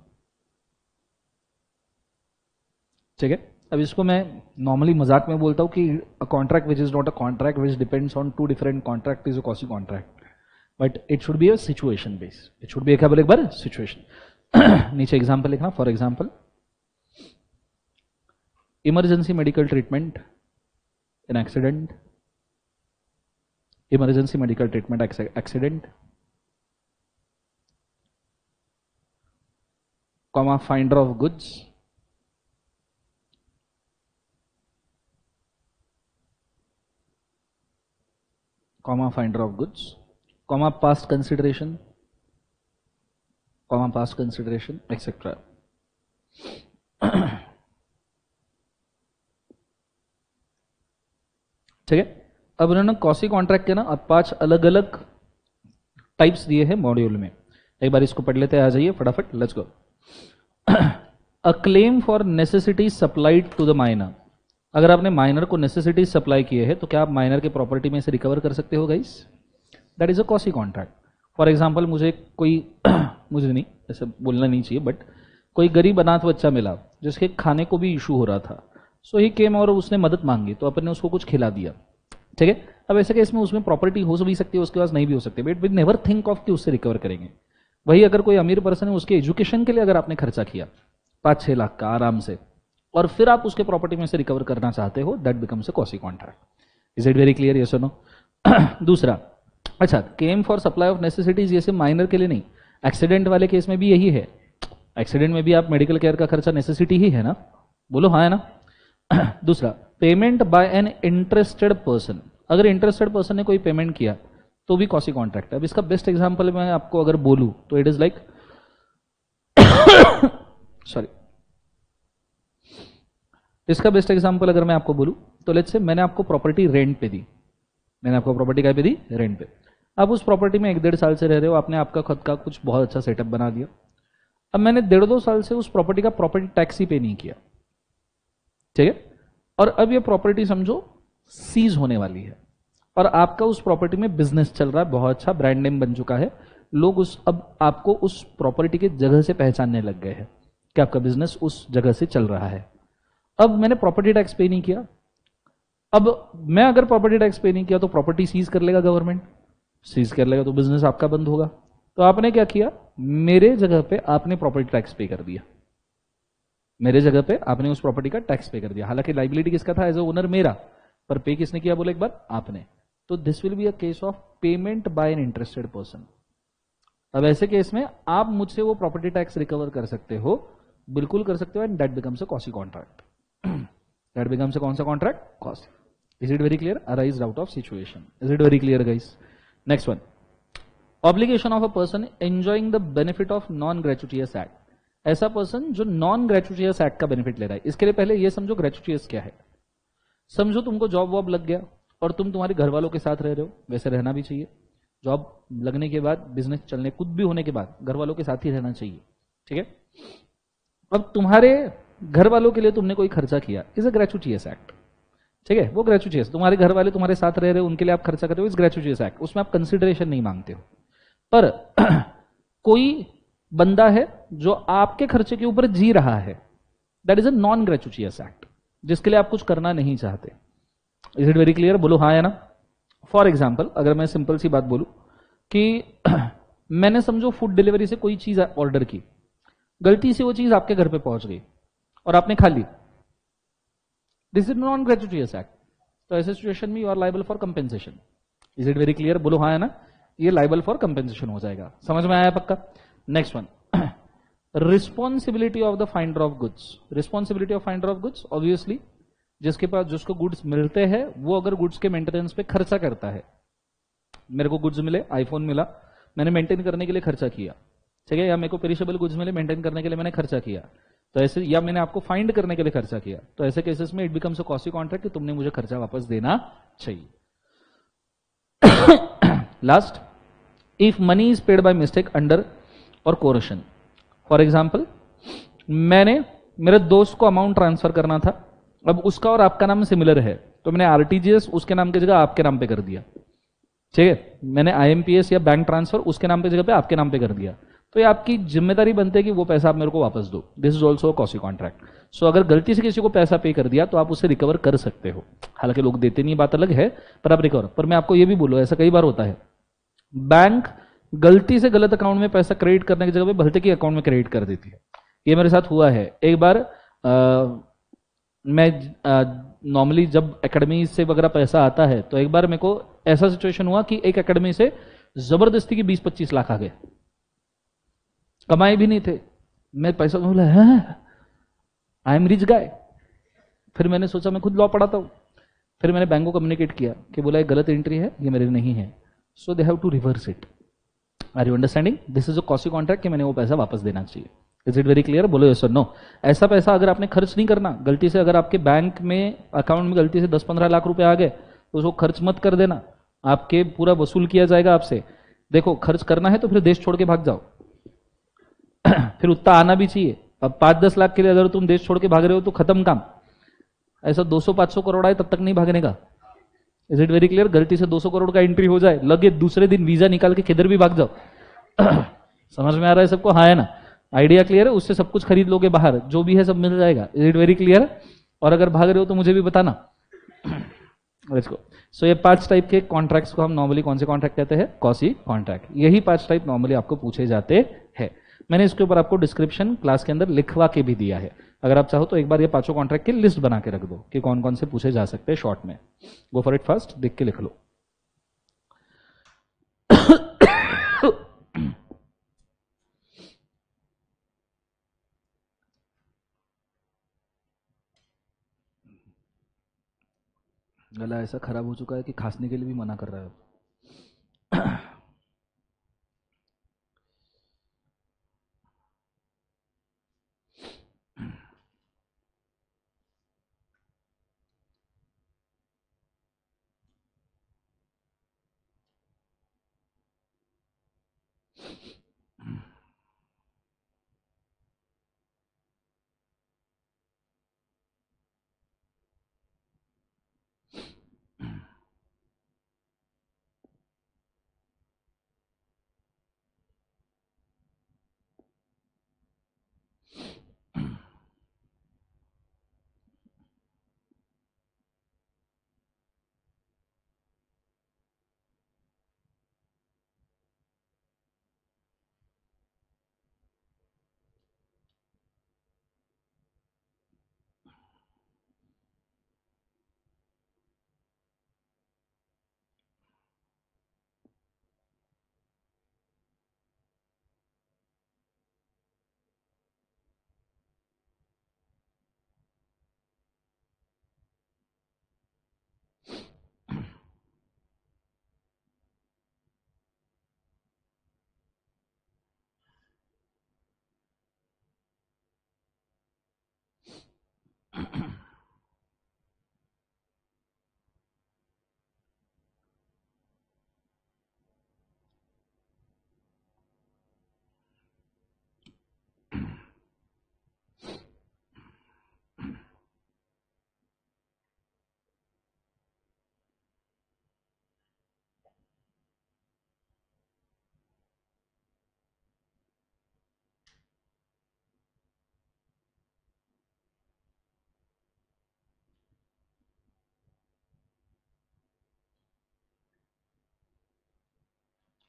ठीक है. अब इसको मैं normally मजाक में बोलता हूँ कि a contract which is not a contract which depends on two different contract is a quasi contract. But it should be a situation based. It should be एक बार situation. नीचे एग्जाम्पल लिखना. For example, emergency medical treatment in accident, emergency medical treatment accident, comma finder of goods, comma finder of goods, comma past consideration, etc. ठीक है. अब उन्होंने quasi contract के ना अब 5 अलग अलग टाइप्स दिए हैं मॉड्यूल में. एक बार इसको पढ़ लेते हैं. आ जाइए फटाफट. Let's go. A claim for necessity supplied to the minor. अगर आपने माइनर को नेसेसिटी सप्लाई किए हैं तो क्या आप माइनर के प्रॉपर्टी में से रिकवर कर सकते हो guys? That is a quasi contract. For example, मुझे कोई मुझे नहीं, ऐसे बोलना नहीं चाहिए, बट कोई गरीब अनाथ बच्चा मिला जिसके खाने को भी इशू हो रहा था. सो ही केम और उसने मदद मांगी तो अपन ने उसको कुछ खिला दिया. ठीक है. अब ऐसे केस में उसमें प्रॉपर्टी हो भी सकती है, उसके पास नहीं भी हो सकती, but we never think of कि उससे रिकवर करेंगे. वही अगर कोई अमीर पर्सन है, उसके एजुकेशन के लिए अगर आपने खर्चा किया 5-6 लाख का आराम से, और फिर आप उसके प्रॉपर्टी में से रिकवर करना चाहते हो, that becomes a quasi contract. Is it very clear? Yes और नो? दूसरा, अच्छा, came for supply of necessities, ये सिर्फ माइनर के लिए नहीं, एक्सीडेंट वाले केस में भी यही है. एक्सीडेंट में भी आप मेडिकल केयर का खर्चा नेसेसिटी ही है ना? बोलो हाँ है ना? दूसरा, payment by an interested person. अगर इंटरेस्टेड पर्सन ने कोई पेमेंट किया तो भी कॉसी कॉन्ट्रैक्ट है. अब इसका बेस्ट एग्जांपल मैं आपको अगर बोलूं तो इट इज लाइक सॉरी, इसका बेस्ट एग्जांपल अगर मैं आपको बोलूं तो लेट्स से मैंने आपको प्रॉपर्टी रेंट पे दी. मैंने आपको प्रॉपर्टी क्या पे दी? रेंट पे. अब उस प्रॉपर्टी में 1-1.5 साल से रह रहे हो, आपने आपका खुद का कुछ बहुत अच्छा सेटअप बना दिया. अब मैंने 1.5-2 साल से उस प्रॉपर्टी का प्रॉपर्टी टैक्स ही पे नहीं किया. ठीक है. और अब ये प्रॉपर्टी समझो सीज होने वाली है और आपका उस प्रॉपर्टी में बिजनेस चल रहा है, बहुत अच्छा ब्रांड नेम बन चुका है, लोग अब आपको उस प्रॉपर्टी की जगह से पहचानने लग गए हैं कि आपका बिजनेस उस जगह से चल रहा है. अब मैंने प्रॉपर्टी टैक्स पे नहीं किया. अब मैं अगर प्रॉपर्टी टैक्स पे नहीं किया तो प्रॉपर्टी सीज कर लेगा गवर्नमेंट, सीज कर लेगा तो बिजनेस आपका बंद होगा. तो आपने क्या किया? मेरे जगह पे आपने प्रॉपर्टी टैक्स पे कर दिया. मेरे जगह पे आपने उस प्रॉपर्टी का टैक्स पे कर दिया. हालांकि लाइबिलिटी किसका था? एज ए ओनर मेरा, पर पे किसने किया? बोले एक बार आपने. तो this will be a case of payment by an interested person. अब ऐसे केस में आप मुझसे वो प्रॉपर्टी टैक्स रिकवर कर सकते हो, बिल्कुल कर सकते हो, and that becomes a quasi contract. That becomes a कौन सा contract? Quasi. Is it very clear? Arised out of situation. Is it very clear guys? Next one, obligation of a person enjoying the benefit of non gratuitous act. ऐसा person जो non gratuitous act का benefit ले रहा है. इसके लिए पहले ये समझो ग्रेचुटियस क्या है. समझो तुमको जॉब वॉब लग गया और तुम तुम्हारे घर वालों के साथ रह रहे हो, वैसे रहना भी चाहिए. जॉब लगने के बाद, बिजनेस चलने कुछ भी होने के बाद घर वालों के साथ ही रहना चाहिए. ठीक है. अब तुम्हारे घर वालों के लिए तुमने कोई खर्चा किया, इज अ ग्रेचुटियस एक्ट. ठीक है, वो ग्रेचुटियस. तुम्हारे घर वाले तुम्हारे साथ रह रहे हो, उनके लिए आप खर्चा करते हो, इज ग्रेचुटियस एक्ट. उसमें आप कंसिडरेशन नहीं मांगते हो. पर कोई बंदा है जो आपके खर्चे के ऊपर जी रहा है, that is a non gratuitous act, जिसके लिए आप कुछ करना नहीं चाहते. Is it very clear? बोलो हाँ या ना? फॉर एग्जाम्पल, अगर मैं सिंपल सी बात बोलूं कि मैंने समझो फूड डिलीवरी से कोई चीज ऑर्डर की, गलती से वो चीज आपके घर पे पहुंच गई और आपने खा ली, this is non gratuitous act. तो ऐसे सिचुएशन में you are liable for compensation. Is it very clear? बोलो हाँ या ना? ये लाइबल फॉर कंपेंसेशन हो जाएगा. समझ में आया पक्का? Next one, responsibility of the finder of goods. Responsibility of finder of goods, obviously जिसके पास जिसको गुड्स मिलते हैं वो अगर गुड्स के मेंटेनेंस पे खर्चा करता है. मेरे को गुड्स मिले, आईफोन मिला, मैंने मेंटेन करने के लिए खर्चा किया. ठीक है. या मेरे को पेरिशेबल गुड्स मिले, मेंटेन करने के लिए मैंने खर्चा किया, तो ऐसे, या मैंने आपको फाइंड करने के लिए खर्चा किया, तो ऐसे केसेस में it becomes a costly contract कि तुमने मुझे खर्चा वापस देना चाहिए. Last, if money is paid by mistake under और कोरेशन। फॉर एग्जाम्पल, मैंने मेरे दोस्त को अमाउंट ट्रांसफर करना था, अब उसका और आपका नाम सिमिलर है, तो मैंने आरटीजीएस उसके नाम की जगह आपके नाम पे कर दिया, ठीक है। मैंने आईएमपीएस या बैंक ट्रांसफर उसके नाम पे जगह पे आपके नाम पे कर दिया, तो ये आपकी जिम्मेदारी बनती है कि वो पैसा आप मेरे को वापस दो। This is also quasi contract. So अगर गलती से किसी को पैसा पे कर दिया तो आप उससे रिकवर कर सकते हो, हालांकि लोग देते नहीं, बात अलग है, पर आप रिकवर। पर मैं आपको ये भी बोलूँ, ऐसा कई बार होता है, बैंक गलती से गलत अकाउंट में पैसा क्रेडिट करने की जगह पे भलते के अकाउंट में क्रेडिट कर देती है। ये मेरे साथ हुआ है एक बार। मैं नॉर्मली जब एकेडमी से वगैरह पैसा आता है, तो एक बार मेरे को ऐसा सिचुएशन हुआ कि एक एकेडमी से जबरदस्ती की 20-25 लाख आ गए, कमाए भी नहीं थे। मैं पैसा बोला आई एम रिच गाय। फिर मैंने सोचा मैं खुद लॉ पढ़ाता हूं, फिर मैंने बैंक को कम्युनिकेट किया कि बोला ये गलत एंट्री है, ये मेरे नहीं है, so they have to reverse it. Are you understanding? This is a quasi contract कि मैंने वो पैसा वापस देना चाहिए। Is it very clear? बोलो यस और नो। ऐसा पैसा अगर आपने खर्च नहीं करना, गलती से अगर आपके बैंक में अकाउंट में गलती से 10-15 लाख रुपए आ गए, तो उसको खर्च मत कर देना, आपके पूरा वसूल किया जाएगा आपसे। देखो, खर्च करना है तो फिर देश छोड़ के भाग जाओ फिर उतना आना भी चाहिए। अब 5-10 लाख के लिए अगर तुम देश छोड़ के भाग रहे हो तो खत्म काम। ऐसा 200-500 करोड़ आए तब तक नहीं भागने का। Is it very clear? गलती से 200 करोड़ का एंट्री हो जाए, लगे दूसरे दिन वीजा निकाल के किधर भी भाग जाओ समझ में आ रहा है सबको? हाँ है ना? आइडिया क्लियर है? उससे सब कुछ खरीद लोगे बाहर, जो भी है सब मिल जाएगा। Is it very clear? और अगर भाग रहे हो तो मुझे भी बताना लेट्स गो। सो ये 5 टाइप के कॉन्ट्रैक्ट्स को हम नॉर्मली कौन से कॉन्ट्रैक्ट कहते हैं? Quasi contract. यही 5 टाइप नॉर्मली आपको पूछे जाते हैं। मैंने इसके ऊपर आपको डिस्क्रिप्शन क्लास के अंदर लिखवा के भी दिया है, अगर आप चाहो तो एक बार ये 5 कॉन्ट्रैक्ट की लिस्ट बना के रख दो कि कौन कौन से पूछे जा सकते हैं शॉर्ट में। गो फॉर इट फर्स्ट, देख के लिख लो। गला ऐसा खराब हो चुका है कि खांसने के लिए भी मना कर रहा है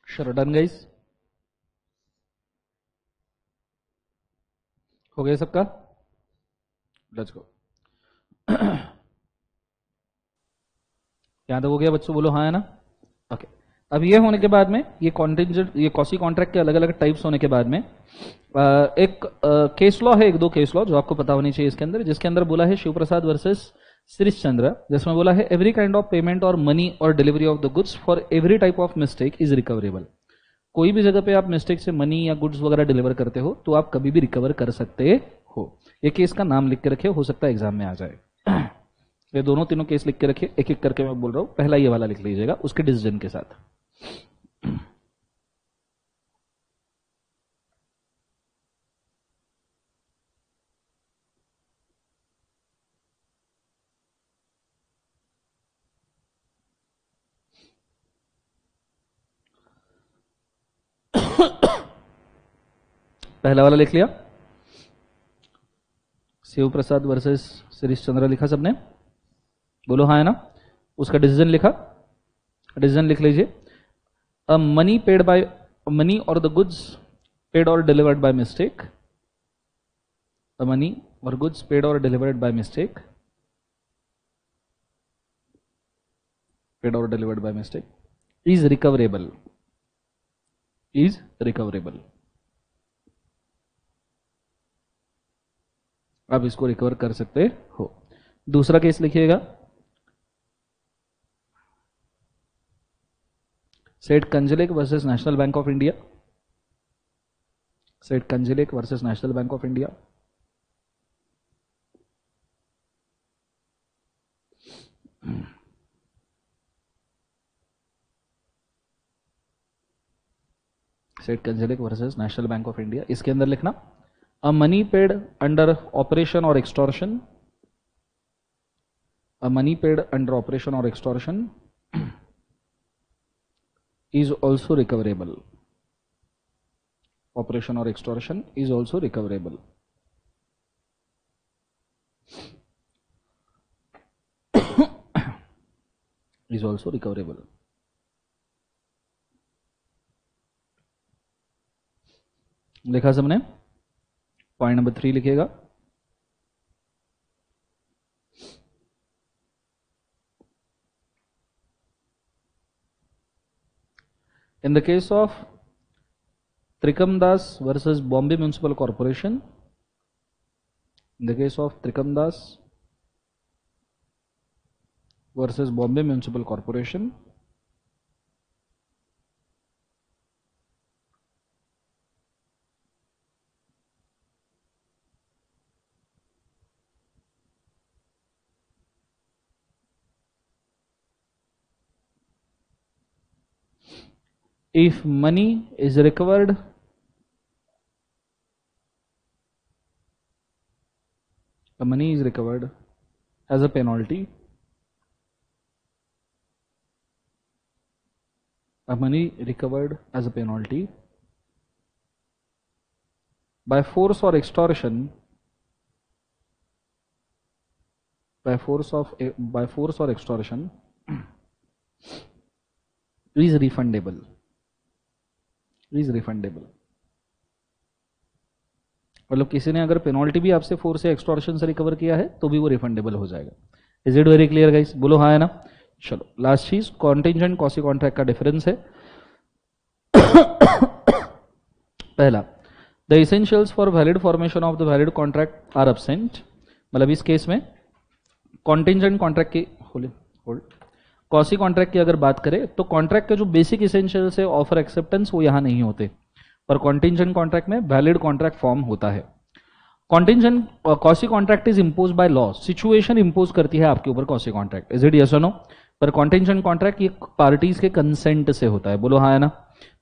Sure, done guys? हो गया सबका? Let's go. यहां तक हो गया बच्चों? बोलो हाँ है ना? ओके। अब ये होने के बाद में, ये कॉन्टिंजेंट, ये कॉसी कॉन्ट्रैक्ट के अलग अलग टाइप्स होने के बाद में एक केस लॉ है, 1-2 केस लॉ जो आपको पता होनी चाहिए इसके अंदर, जिसके अंदर बोला है शिव प्रसाद वर्सेस श्रीश चंद्र, जिसमें बोला है एवरी काइंड ऑफ पेमेंट और मनी और delivery of the goods for every type of mistake is recoverable. कोई भी जगह पे आप मिस्टेक से मनी या गुड्स वगैरह डिलीवर करते हो तो आप कभी भी रिकवर कर सकते हो। ये केस का नाम लिख के रखे, हो सकता है एग्जाम में आ जाए। ये दोनों तीनों केस लिख के रखिए, एक एक करके मैं बोल रहा हूं। पहला ये वाला लिख लीजिएगा उसके डिसीजन के साथ। पहला वाला लिख लिया, शिव प्रसाद वर्सेस शिरीष चंद्र लिखा सबने, बोलो हाँ है ना। उसका डिसीजन लिखा, डिसीजन लिख लीजिए, अ मनी पेड बाय मनी और द गुड्स पेड और delivered by mistake, a money और गुड्स पेड और डिलीवर्ड बाय मिस्टेक, पेड और delivered by mistake is recoverable, is recoverable. आप इसको रिकवर कर सकते हो। दूसरा केस लिखिएगा, सेठ कंजलेक versus National Bank of India, Seth कंजलेक versus National Bank of India. Seth कंजलेक versus National Bank of India, इसके अंदर लिखना a money paid under operation or extortion, a money paid under operation or extortion is also recoverable, operation or extortion is also recoverable। is also recoverable। लिखा सबने, point number 3 लिखिएगा, in the case of Trikam Das versus Bombay Municipal Corporation, in the case of Trikam Das versus Bombay Municipal Corporation, if money is recovered as a penalty, money recovered as a penalty by force or extortion, by force or extortion is refundable, is refundable। मतलब किसी ने अगर penalty भी आपसे force या extortion से recover किया है तो भी वो रिफंडेबल हो जाएगा। Is it very clear guys, बोलो हाँ है ना। चलो लास्ट चीज, कॉन्टिंजेंट कॉसी कॉन्ट्रैक्ट का डिफरेंस है। पहला, the essentials for valid formation of the valid contract are absent. मतलब इस केस में कॉन्टिंजेंट कॉन्ट्रैक्ट की होल्ड कॉसी कॉन्ट्रैक्ट की अगर बात करें तो कॉन्ट्रैक्ट के जो बेसिक एसेंशियल्स है, ऑफर एक्सेप्टेंस, वो यहां नहीं होते, पर कॉन्टिंजेंट कॉन्ट्रैक्ट में वैलिड कॉन्ट्रैक्ट फॉर्म होता है। Contingent quasi contract is impose by law, situation impose करती है आपके ऊपर quasi contract, is it yes और नो। पर कॉन्टिंजेंट कॉन्ट्रैक्ट ये पार्टीज के कंसेंट से होता है, बोलो हाँ है ना।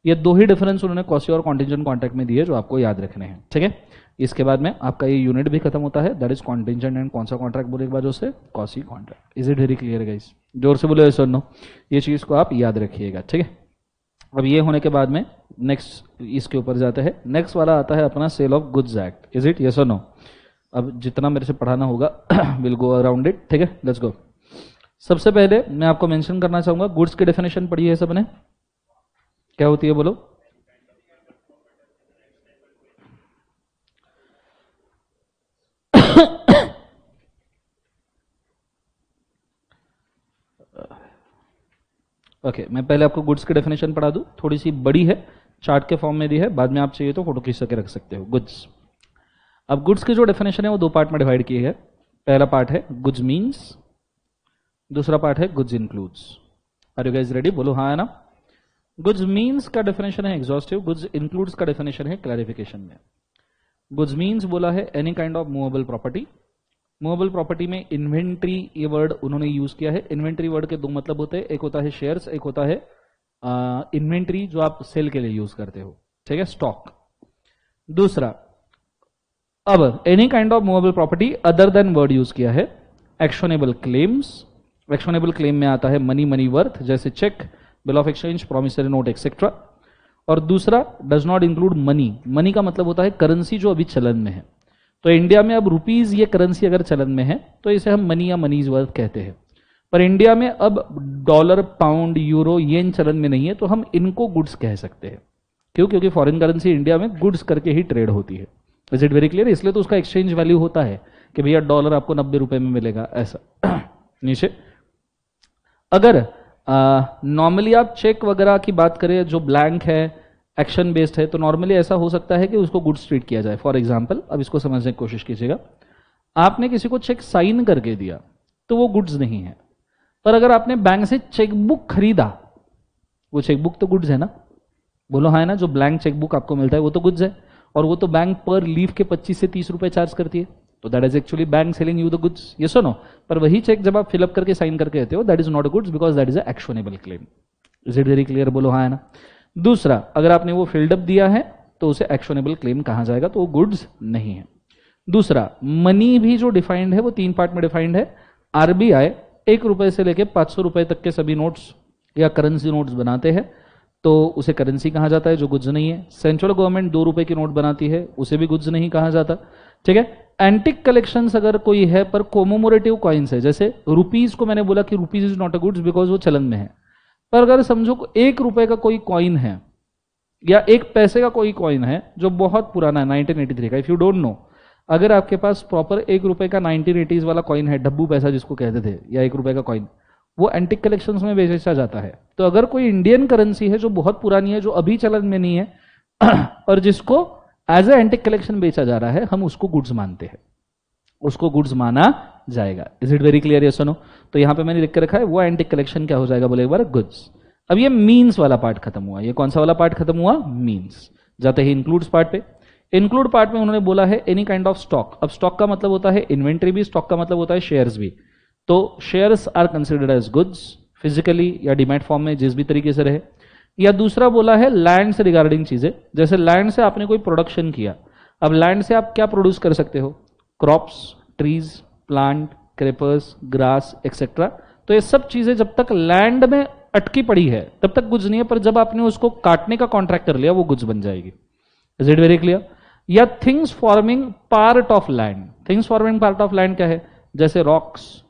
ये दो ही डिफरेंस उन्होंने कॉसी और कॉन्टिंजेंट कॉन्ट्रैक्ट में दिए जो आपको याद रखने हैं, ठीक है। इसके बाद में आपका ये यूनिट भी खत्म होता है, दैट इज कॉन्टिंजेंट एंड कौन सा कॉन्ट्रैक्ट बोले एक बार से quasi contract. Is it very clear guys, जोर से बोलो यस और नो, ये चीज को आप याद रखिएगा, ठीक है। अब ये होने के बाद में नेक्स्ट इसके ऊपर जाते हैं, नेक्स्ट वाला आता है अपना sale of goods act, is it yes और नो। अब जितना मेरे से पढ़ाना होगा विल गो अराउंड इट, ठीक है, लेट्स गो। सबसे पहले मैं आपको मेंशन करना चाहूंगा, गुड्स की डेफिनेशन पढ़ी है सबने, क्या होती है बोलो। ओके मैं पहले आपको गुड्स की डेफिनेशन पढ़ा दूं, थोड़ी सी बड़ी है, चार्ट के फॉर्म में दी है, बाद में आप चाहिए तो फोटो खींच के रख सकते हो। गुड्स, अब गुड्स की जो डेफिनेशन है वो दो पार्ट में डिवाइड की है। पहला पार्ट है गुड्स मीन्स, दूसरा पार्ट है goods includes. Are you guys ready, बोलो हाँ है ना। गुड्स मीन्स का डेफिनेशन है एग्जॉस्टिव, गुड्स इंक्लूड्स का डेफिनेशन है क्लैरिफिकेशन में। गुड्स मीन्स बोला है any kind of movable property. Movable property में इन्वेंट्री ये वर्ड उन्होंने यूज किया है। इन्वेंट्री वर्ड के दो मतलब होते हैं, एक होता है शेयर्स, एक होता है इन्वेंट्री जो आप सेल के लिए यूज करते हो, ठीक है, स्टॉक। दूसरा, अब any kind of movable property other than word use किया है एक्शनेबल क्लेम्स। एक्शनेबल क्लेम में आता है मनी, मनी वर्थ, जैसे cheque, bill of exchange, promissory note etcetera. और दूसरा does not include money. Money का मतलब होता है करेंसी जो अभी चलन में है। तो इंडिया में अब रुपीज ये करेंसी अगर चलन में है तो इसे हम मनी या मनीज वर्थ कहते हैं। पर इंडिया में अब डॉलर, पाउंड, यूरो, येन चलन में नहीं है, तो हम इनको गुड्स कह सकते हैं। क्यों? क्योंकि फॉरेन करेंसी इंडिया में गुड्स करके ही ट्रेड होती है। Is it very clear? इसलिए तो उसका एक्सचेंज वैल्यू होता है कि भैया डॉलर आपको 90 रुपए में मिलेगा, ऐसा। नीचे अगर नॉर्मली आप चेक वगैरह की बात करें जो ब्लैंक है, एक्शन बेस्ड है, तो नॉर्मली ऐसा हो सकता है कि उसको गुड्स ट्रीट किया जाए। फॉर एग्जाम्पल, अब इसको समझने की कोशिश कीजिएगा। आपने किसी को चेक साइन करके दिया तो वो गुड्स नहीं है, पर अगर आपने बैंक से चेकबुक खरीदा, वो चेकबुक तो गुड्स है ना? बोलो हाँ है ना? जो ब्लैंक चेकबुक आपको मिलता है वो तो गुड्स है, और वो तो बैंक पर लीफ के 25 से 30 रुपए चार्ज करती है, तो that is actually bank selling you the goods. Yes और नो? पर वही चेक जब आप फिलअप करके साइन करके देते हो, that is not a goods because that is a actionable claim. Is it very clear? बोलो हाँ है ना? दूसरा, अगर आपने वो फिल्डअप दिया है तो उसे एक्शनेबल क्लेम कहा जाएगा, तो वो गुड्स नहीं है। दूसरा, मनी भी जो डिफाइंड है वो 3 पार्ट में डिफाइंड है। आरबीआई 1 रुपए से लेकर 500 रुपए तक के सभी नोट्स या करेंसी नोट्स बनाते हैं, तो उसे करेंसी कहा जाता है, जो गुड्स नहीं है। सेंट्रल गवर्नमेंट 2 रुपए की नोट बनाती है, उसे भी गुड्स नहीं कहा जाता। ठीक है। एंटिक कलेक्शंस अगर कोई है पर कोमोमोरेटिव कॉइन्स है, जैसे रुपीज को मैंने बोला कि rupees is not a goods because वो चलन में है, पर अगर समझो 1 रुपए का कोई कॉइन है या 1 पैसे का कोई कॉइन है जो बहुत पुराना है, 1983 का, इफ यू डोंट नो, अगर आपके पास प्रॉपर 1 रुपए का 1980s वाला कॉइन है, डब्बू पैसा जिसको कहते थे, या 1 रुपए का कॉइन, वो एंटिक कलेक्शंस में बेचा जाता है। तो अगर कोई इंडियन करेंसी है जो बहुत पुरानी है, जो अभी चलन में नहीं है और जिसको एज ए एंटिक कलेक्शन बेचा जा रहा है, हम उसको गुड्स मानते हैं, उसको गुड्स माना जाएगा। Is it very clear? Yes और नो? तो यहां पे मैंने लिख के रखा है वो एंटिक कलेक्शन क्या हो जाएगा, बोले एक बार, गुड्स। अब ये मीन्स वाला पार्ट खत्म हुआ। ये कौन सा वाला पार्ट खत्म हुआ? मीन्स। जाते ही इंक्लूड्स पार्ट पे। इंक्लूड पार्ट में उन्होंने बोला है एनी काइंड ऑफ स्टॉक। अब स्टॉक का मतलब होता है इन्वेंट्री भी, स्टॉक का मतलब होता है शेयर्स भी। तो shares are considered as goods physically या डिमैट फॉर्म में, जिस भी तरीके से रहे। या दूसरा बोला है लैंड से रिगार्डिंग चीजें, जैसे लैंड से आपने कोई प्रोडक्शन किया। अब लैंड से आप क्या प्रोड्यूस कर सकते हो? Crops, trees, plant, creepers, grass etcetera. तो ये सब चीजें जब तक लैंड में अटकी पड़ी है तब तक गुड्स नहीं है, पर जब आपने उसको काटने का कॉन्ट्रैक्ट कर लिया वो गुड्स बन जाएगी। Is it very clear? या things forming part of land. Things forming part of land क्या है? जैसे rocks,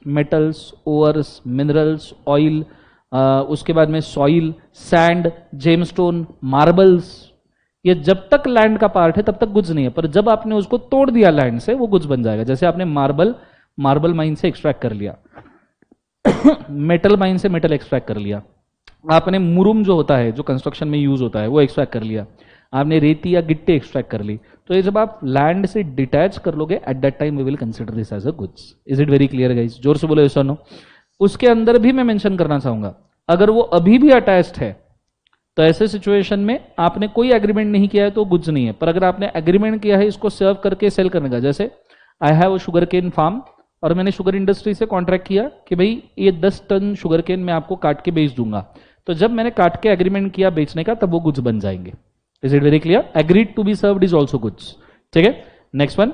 metals, ores, minerals, oil, उसके बाद में सॉइल, सैंड, जेमस्टोन, मार्बल्स। ये जब तक लैंड का पार्ट है तब तक गुड्स नहीं है, पर जब आपने उसको तोड़ दिया लैंड से, वो गुड्स बन जाएगा। जैसे आपने मार्बल माइन से एक्सट्रैक्ट कर लिया मेटल माइन से मेटल एक्सट्रैक्ट कर लिया, आपने मुरुम जो होता है जो कंस्ट्रक्शन में यूज होता है वो एक्सट्रैक्ट कर लिया, आपने रेती या गिट्टी एक्सट्रैक्ट कर ली। तो ये जब आप लैंड से डिटैच कर लोगे, at that time we will consider this as a goods. Is it very clear guys? जोर से बोलो यस और नो। उसके अंदर भी मैं मेंशन करना चाहूंगा, अगर वो अभी भी अटैच्ड है तो ऐसे सिचुएशन में आपने कोई एग्रीमेंट नहीं किया है तो गुड्स नहीं है। पर अगर आपने एग्रीमेंट किया है इसको सर्व करके सेल करने का, जैसे I have sugar cane farm और मैंने शुगर इंडस्ट्री से कॉन्ट्रैक्ट किया कि भाई ये 10 टन शुगर केन मैं आपको काट के बेच दूंगा, तो जब मैंने काट के एग्रीमेंट किया बेचने का, तब वो गुड्स बन जाएंगे। Is it very clear? Agreed to be served is also goods. ठीक है। नेक्स्ट वन,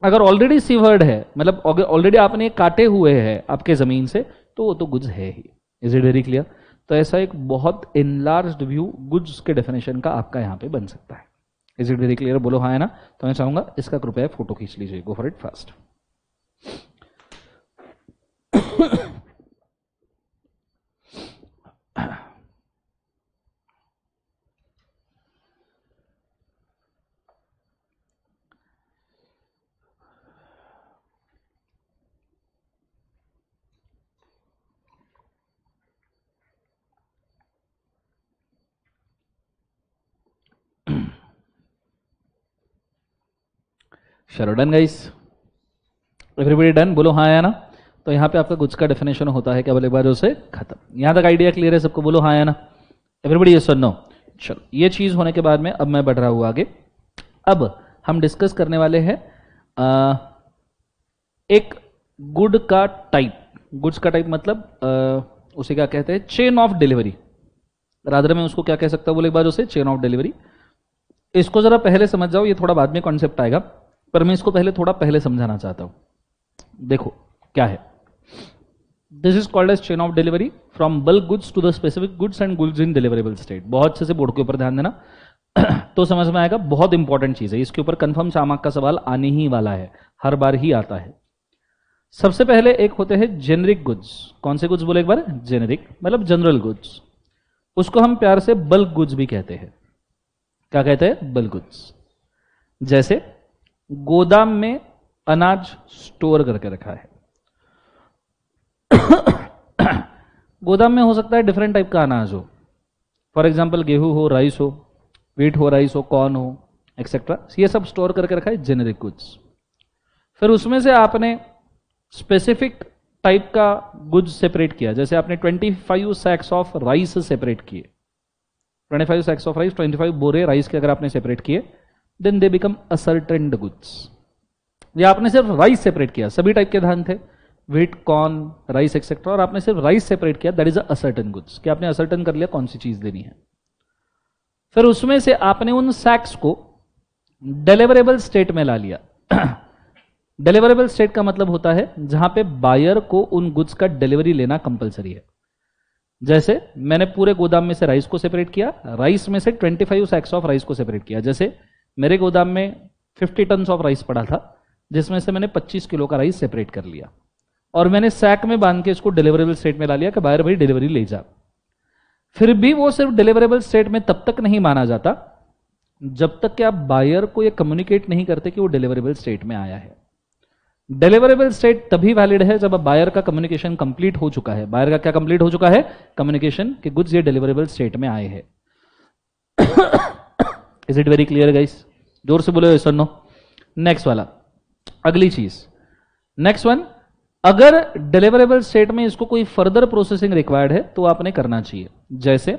अगर ऑलरेडी सीवर्ड है, मतलब ऑलरेडी आपने काटे हुए हैं आपके जमीन से, तो वो तो गुड्स है ही। Is it very clear? तो ऐसा एक बहुत इनलार्ज्ड व्यू गुड्स के डेफिनेशन का आपका यहां पे बन सकता है। Is it very clear? बोलो हाँ है ना? तो मैं चाहूंगा इसका कृपया फोटो खींच लीजिए। Go for it fast. चलो डन गाइस, एवरीबॉडी डन? बोलो हाँ या ना? तो यहाँ पे आपका गुड्स का डेफिनेशन होता है क्या, बोले एक बार उसे खत्म। यहाँ तक आइडिया क्लियर है सबको? बोलो हाँ या ना? एवरीबॉडी यस और नो? चलो, ये चीज होने के बाद में अब मैं बढ़ रहा हूँ आगे। अब हम डिस्कस करने वाले हैं एक गुड का टाइप। गुड्स का टाइप मतलब उसे क्या कहते हैं? Chain of delivery. रादर में उसको क्या कह सकता हूँ, बोले एक बार उसे चेन ऑफ डिलीवरी। इसको जरा पहले समझ जाओ, ये थोड़ा बाद में कॉन्सेप्ट आएगा, पर मैं इसको थोड़ा पहले समझाना चाहता हूं। देखो क्या है, this is called as chain of delivery from bulk goods to the specific goods and goods in deliverable state. बहुत अच्छे से बोर्ड के ऊपर ध्यान देना तो समझ में आएगा, बहुत इंपॉर्टेंट चीज है, इसके ऊपर कंफर्म 4 मार्क का सवाल आने ही वाला है, हर बार ही आता है। सबसे पहले एक होते हैं जेनरिक गुड्स। कौन से गुड्स बोले एक बार? जेनरिक मतलब जनरल गुड्स। उसको हम प्यार से बल्क गुड्स भी कहते हैं। क्या कहते हैं? Bulk goods. जैसे गोदाम में अनाज स्टोर करके रखा है। गोदाम में हो सकता है डिफरेंट टाइप का अनाज हो, फॉर एग्जाम्पल गेहूं हो, राइस हो, व्हीट हो, राइस हो, कॉर्न हो, एक्सेट्रा। ये सब स्टोर करके रखा है जेनेरिक गुड्स। फिर उसमें से आपने स्पेसिफिक टाइप का गुड्स सेपरेट किया, जैसे आपने 25 सैक्स ऑफ राइस सेपरेट किए, 25 सैक्स ऑफ राइस, 25 बोरे राइस के अगर आपने सेपरेट किए, then they become ascertained goods. या आपने सिर्फ राइस सेपरेट किया, सभी टाइप के धान थे, व्हीट, कॉर्न, राइस एक्सेट्रा, और आपने सिर्फ राइस सेपरेट किया, दैट इज असर्टेन गुड्स, कि आपने असर्टेन कर लिया कौन सी चीज देनी है। फिर उसमें से आपने उन सैक्स को डिलीवरेबल स्टेट में ला लिया। डिलीवरेबल स्टेट का मतलब होता है जहां पे बायर को उन गुड्स का डिलीवरी लेना कंपलसरी है। जैसे मैंने पूरे गोदाम में से राइस को सेपरेट किया, राइस में से 25 सैक्स ऑफ राइस को सेपरेट किया। जैसे मेरे गोदाम में 50 टन ऑफ राइस पड़ा था, जिसमें से मैंने 25 किलो का राइस सेपरेट कर लिया, और मैंने सैक में बांध के इसको डिलीवरेबल स्टेट में ला लिया कि बायर भाई डिलीवरी ले जा। फिर भी वो सिर्फ डिलीवरेबल स्टेट में तब तक नहीं माना जाता जब तक कि आप बायर को ये कम्युनिकेट नहीं करते कि वो डिलीवरेबल स्टेट में आया है। डिलीवरेबल स्टेट तभी वैलिड है जब बायर का कम्युनिकेशन कंप्लीट हो चुका है। बायर का क्या कंप्लीट हो चुका है? कम्युनिकेशन, कि गुड्स ये डिलीवरेबल स्टेट में आए हैं। Is it very clear guys? जोर से बोलो यस और नो। नेक्स्ट वाला, अगली चीज, नेक्स्ट वन, अगर डिलीवरेबल स्टेट में इसको कोई फर्दर प्रोसेसिंग रिक्वायर्ड है तो आपने करना चाहिए। जैसे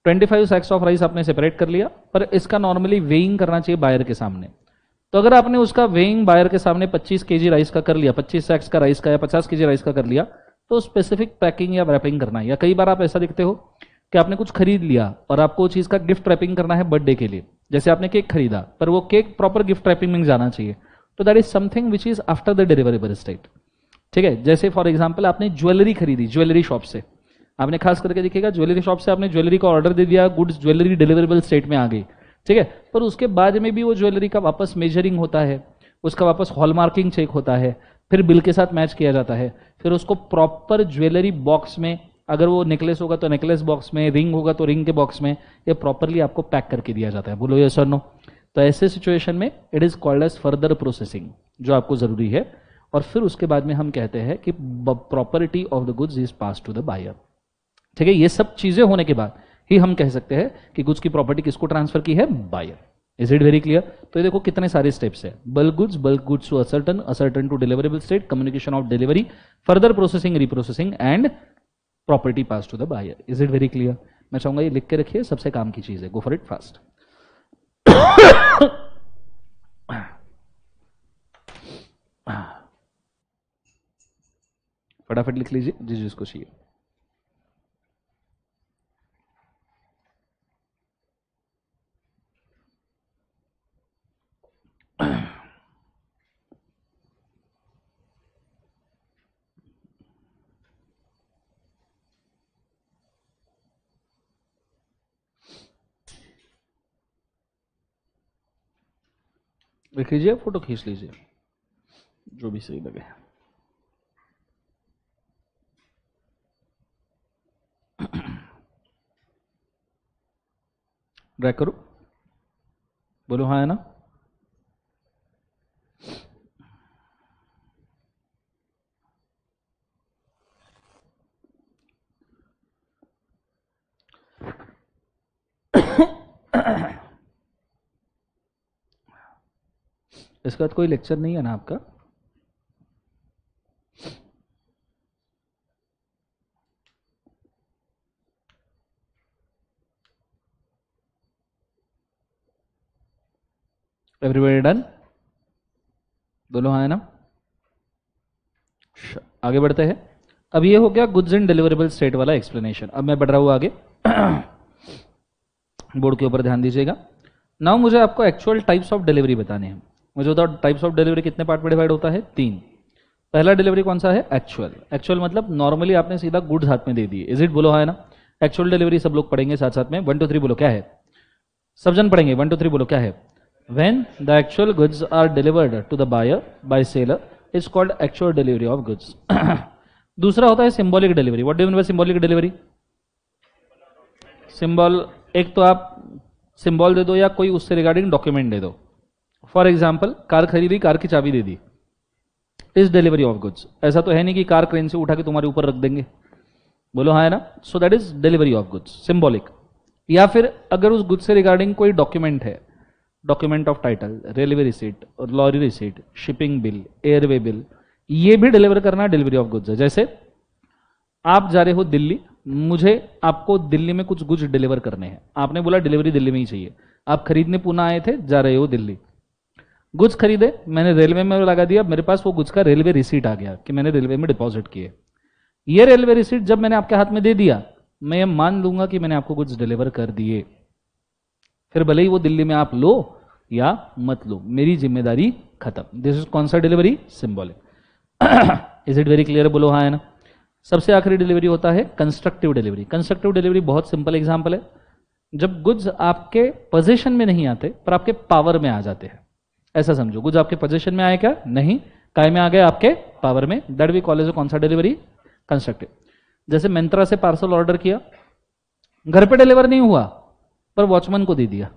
25 सैक्स ऑफ राइस आपने सेपरेट कर लिया, पर इसका नॉर्मली वेइंग करना चाहिए बायर के सामने। तो अगर आपने उसका वेइंग बायर के सामने 25 केजी राइस का कर लिया, 25 सैक्स का राइस का या 50 केजी राइस का कर लिया, तो स्पेसिफिक पैकिंग या रैपिंग करना है। या कई बार आप ऐसा दिखते हो कि आपने कुछ खरीद लिया और आपको उस चीज का गिफ्ट रैपिंग करना है बर्थडे के लिए। जैसे आपने केक खरीदा, पर वो केक प्रॉपर गिफ्ट रैपिंग में जाना चाहिए, तो that is something which is after the deliverable state. ठीक है। जैसे फॉर एग्जाम्पल आपने ज्वेलरी खरीदी ज्वेलरी शॉप से, आपने खास करके देखिएगा ज्वेलरी शॉप से आपने ज्वेलरी का ऑर्डर दे दिया, गुड्स ज्वेलरी डिलीवरेबल स्टेट में आ गई, ठीक है, पर उसके बाद में भी वो ज्वेलरी का वापस मेजरिंग होता है, उसका वापस हॉलमार्किंग चेक होता है, फिर बिल के साथ मैच किया जाता है, फिर उसको प्रॉपर ज्वेलरी बॉक्स में, अगर वो नेकलेस होगा तो नेकलेस बॉक्स में, रिंग होगा तो रिंग के बॉक्स में, ये प्रॉपरली आपको पैक करके दिया जाता है। बोलो यस और नो। तो ऐसे सिचुएशन में it is called as further processing, जो आपको जरूरी है। और फिर उसके बाद में हम कहते हैं कि property of the goods is pass to the buyer. ठीक है। ये सब चीजें होने के बाद ही हम कह सकते हैं कि गुड्स की प्रॉपर्टी किसको ट्रांसफर की है? Buyer. Is it very clear? तो ये देखो कितने सारे स्टेप्स है। Bulk goods to ascertain, ascertain to deliverable state, communication of delivery, further processing, reprocessing and property pass to the buyer. Is it very clear? मैं चाहूंगा ये लिख के रखिए, सबसे काम की चीज है। Go for it fast. फटाफट लिख लीजिए जिस जिसको चाहिए। लिख लीजिए, फोटो खींच लीजिए, जो भी सही लगे। ड्रैग करो, बोलो हाँ है ना। इसके बाद कोई लेक्चर नहीं है ना आपका? Everybody done? बोलो हाँ है ना। आगे बढ़ते हैं। अब ये हो गया गुड्स एंड डिलीवरेबल स्टेट वाला एक्सप्लेनेशन। अब मैं बढ़ रहा हूं आगे। बोर्ड के ऊपर ध्यान दीजिएगा। नाउ मुझे आपको एक्चुअल टाइप्स ऑफ डिलीवरी बताने हैं। मुझे बताओ टाइप्स ऑफ डिलीवरी कितने पार्ट में डिवाइड होता है? 3। पहला डिलीवरी कौन सा है? एक्चुअल। एक्चुअल मतलब नॉर्मली आपने सीधा गुड्स हाथ में दे दिए। Is it? बोलो हाँ है ना। एक्चुअल डिलीवरी सब लोग पढ़ेंगे साथ साथ में। 1 2 3 बोलो क्या है? सब जन पढ़ेंगे। 1 2 3 बोलो क्या है? When the actual goods are delivered to the buyer by seller is called actual delivery of goods. दूसरा होता है symbolic delivery. What do you mean by symbolic delivery? Symbol, एक तो आप सिंबल दे दो या कोई उससे रिगार्डिंग डॉक्यूमेंट दे दो। फॉर एग्जाम्पल, कार खरीदी, कार की चाबी दे दी, इज डिलीवरी ऑफ गुड्स। ऐसा तो है नहीं कि कार क्रेन से उठा के तुम्हारे ऊपर रख देंगे। बोलो हाँ है ना। So that is delivery of goods, symbolic. या फिर अगर उस गुड्स से रिगार्डिंग कोई डॉक्यूमेंट है, document of title, railway receipt, lorry receipt, shipping bill, airway bill, ये भी डिलीवर करना डिलीवरी ऑफ गुड्स है। जैसे आप जा रहे हो दिल्ली, मुझे आपको दिल्ली में कुछ गुड्स डिलीवर करने हैं। आपने बोला डिलीवरी दिल्ली में ही चाहिए। आप खरीदने पुणे आए थे, जा रहे हो दिल्ली, गुड्स खरीदे, मैंने रेलवे में लगा दिया, मेरे पास वो गुड्स का रेलवे रिसीट आ गया कि मैंने रेलवे में डिपॉजिट किए। ये रेलवे रिसीट जब मैंने आपके हाथ में दे दिया, मैं ये मान लूंगा कि मैंने आपको गुड्स डिलीवर कर दिए। फिर भले ही वो दिल्ली में आप लो या मत लो, मेरी जिम्मेदारी खत्म। दिस इज कौन सा delivery? Symbolic. Is it very clear? बोलो हाँ है ना। सबसे आखिरी डिलीवरी होता है कंस्ट्रक्टिव डिलीवरी। कंस्ट्रक्टिव डिलीवरी बहुत सिंपल एग्जांपल है। जब गुड्स आपके पोजीशन में नहीं आते पर आपके पावर में आ जाते हैं। ऐसा समझो, गुड्स आपके पोजीशन में आए क्या? नहीं, काय में आ गए? आपके पावर में। दैट वी कॉल एज कौन सा डिलीवरी? कंस्ट्रक्टिव। जैसे मिंत्रा से पार्सल ऑर्डर किया, घर पे डिलीवर नहीं हुआ पर वॉचमैन को दे दिया।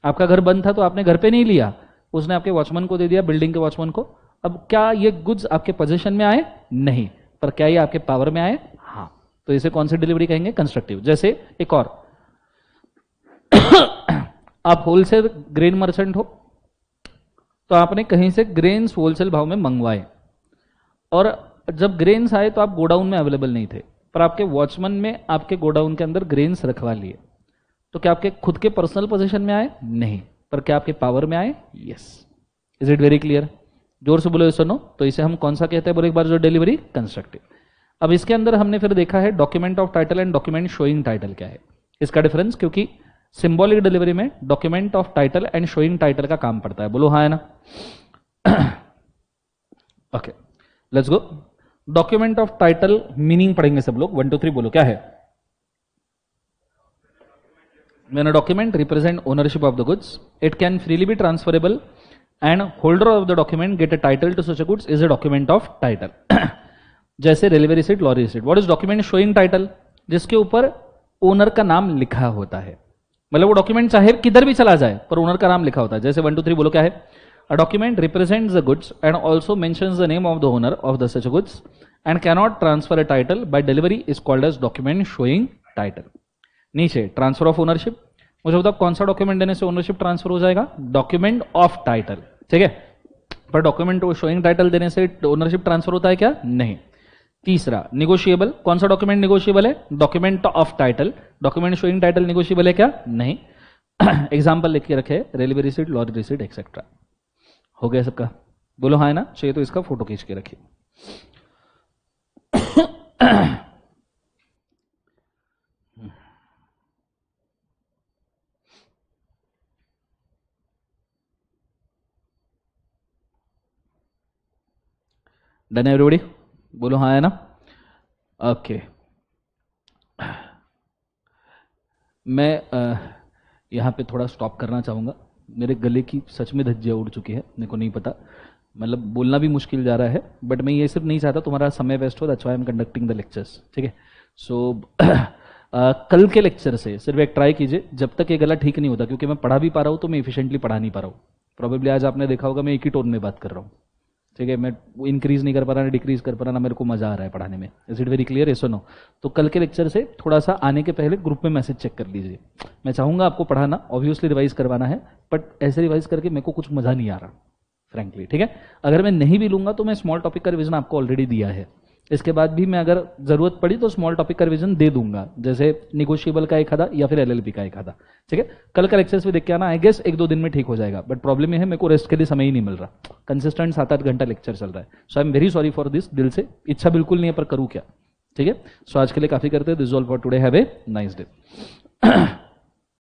आपका घर बंद था तो आपने घर पे नहीं लिया, उसने आपके वॉचमैन को दे दिया, बिल्डिंग के वॉचमैन को। अब क्या ये गुड्स आपके पोजीशन में आए? नहीं, पर क्या ये आपके पावर में आए? हाँ। तो इसे कौन सी डिलीवरी कहेंगे? कंस्ट्रक्टिव। जैसे एक और, आप होलसेल ग्रेन मर्चेंट हो, तो आपने कहीं से ग्रेन्स होलसेल भाव में मंगवाए और जब ग्रेन्स आए तो आप गोडाउन में अवेलेबल नहीं थे, पर आपके वॉचमैन में आपके गोडाउन के अंदर ग्रेन्स रखवा लिए। तो क्या आपके खुद के पर्सनल पोजीशन में आए? नहीं, पर क्या आपके पावर में आए? Yes. Is it very clear? जोर से बोलो सुनो। तो इसे हम कौन सा कहते हैं? बोलो एक बार जो डिलीवरी? कंस्ट्रक्टिव। अब इसके अंदर हमने फिर देखा है document of title and document showing title क्या है, इसका डिफरेंस। क्योंकि सिंबॉलिक डिलीवरी में document of title and showing title का काम पड़ता है। बोलो हाँ है ना। Okay, let's go. Document of title meaning पढ़ेंगे सब लोग। 1 2 3 बोलो क्या है? When a document represent ownership of the goods, it can freely be transferable and holder of the document get a title to such a goods is a document of title. जैसे railway receipt, lorry receipt. What is document showing title? जिसके ऊपर owner का नाम लिखा होता है। मतलब वो डॉक्यूमेंट चाहे किधर भी चला जाए पर ओनर का नाम लिखा होता है। जैसे 1 2 3 बोलो क्या है? A document represents the goods and also mentions the name of the owner of the such goods and cannot transfer a title by delivery is called as document showing title. नीचे ट्रांसफर ऑफ ओनरशिप। मुझे बताओ कौन सा document देने से ownership transfer हो जाएगा? Document of title. ठीक है, पर डॉक्यूमेंट शोइंग टाइटल देने से ओनरशिप ट्रांसफर होता है क्या? नहीं। तीसरा निगोशिएबल। कौन सा डॉक्यूमेंट निगोशिएबल है? Document of title. Document showing title negotiable है क्या? नहीं। एग्जाम्पल लिख के रखे, railway receipt, lorry receipt etcetera. हो गया सबका? बोलो हाँ है ना। चाहिए तो इसका फोटो खींच के रखिए। Done everybody? बोलो हाँ है ना। ओके, मैं यहाँ पे थोड़ा स्टॉप करना चाहूँगा। मेरे गले की सच में धज्जियाँ उड़ चुकी है, मेरे को नहीं पता, मतलब बोलना भी मुश्किल जा रहा है। बट मैं ये सिर्फ नहीं चाहता तुम्हारा समय वेस्ट हो, that's why I am conducting the lectures. ठीक है, सो कल के लेक्चर से सिर्फ एक ट्राई कीजिए, जब तक ये गला ठीक नहीं होता, क्योंकि मैं पढ़ा भी पा रहा हूँ तो मैं इफिशिएंटली पढ़ा नहीं पा रहा हूँ। प्रॉबेबली आज आपने देखा होगा मैं एक ही टोन में बात कर रहा हूँ। ठीक है, मैं इंक्रीज नहीं कर पा रहा, ना डिक्रीज कर पा रहा, ना मेरे को मजा आ रहा है पढ़ाने में। Is it very clear? Yes और नो? तो कल के लेक्चर से थोड़ा सा आने के पहले ग्रुप में मैसेज चेक कर लीजिए। मैं चाहूंगा आपको पढ़ाना, ऑब्वियसली रिवाइज करवाना है, बट ऐसे रिवाइज करके मेरे को कुछ मजा नहीं आ रहा फ्रैंकली। ठीक है, अगर मैं नहीं भी लूंगा तो मैं स्मॉल टॉपिक का रिविजन आपको ऑलरेडी दिया है। इसके बाद भी मैं अगर जरूरत पड़ी तो स्मॉल टॉपिक का रिवीजन दे दूंगा, जैसे निगोशिएबल का एक आधा या फिर एलएलबी का एक आधा। ठीक है, कल का लेक्चर्स भी देख के आना, आई गेस 1-2 दिन में ठीक हो जाएगा। बट प्रॉब्लम ये है, मेरे को रेस्ट के लिए समय ही नहीं मिल रहा। कंसिस्टेंट 7-8 घंटा लेक्चर चल रहा है। So I am very sorry for this, दिल से इच्छा बिल्कुल नहीं है, पर करूँ क्या। ठीक है, सो आज के लिए काफी करते हैं। This all for today, have a nice day.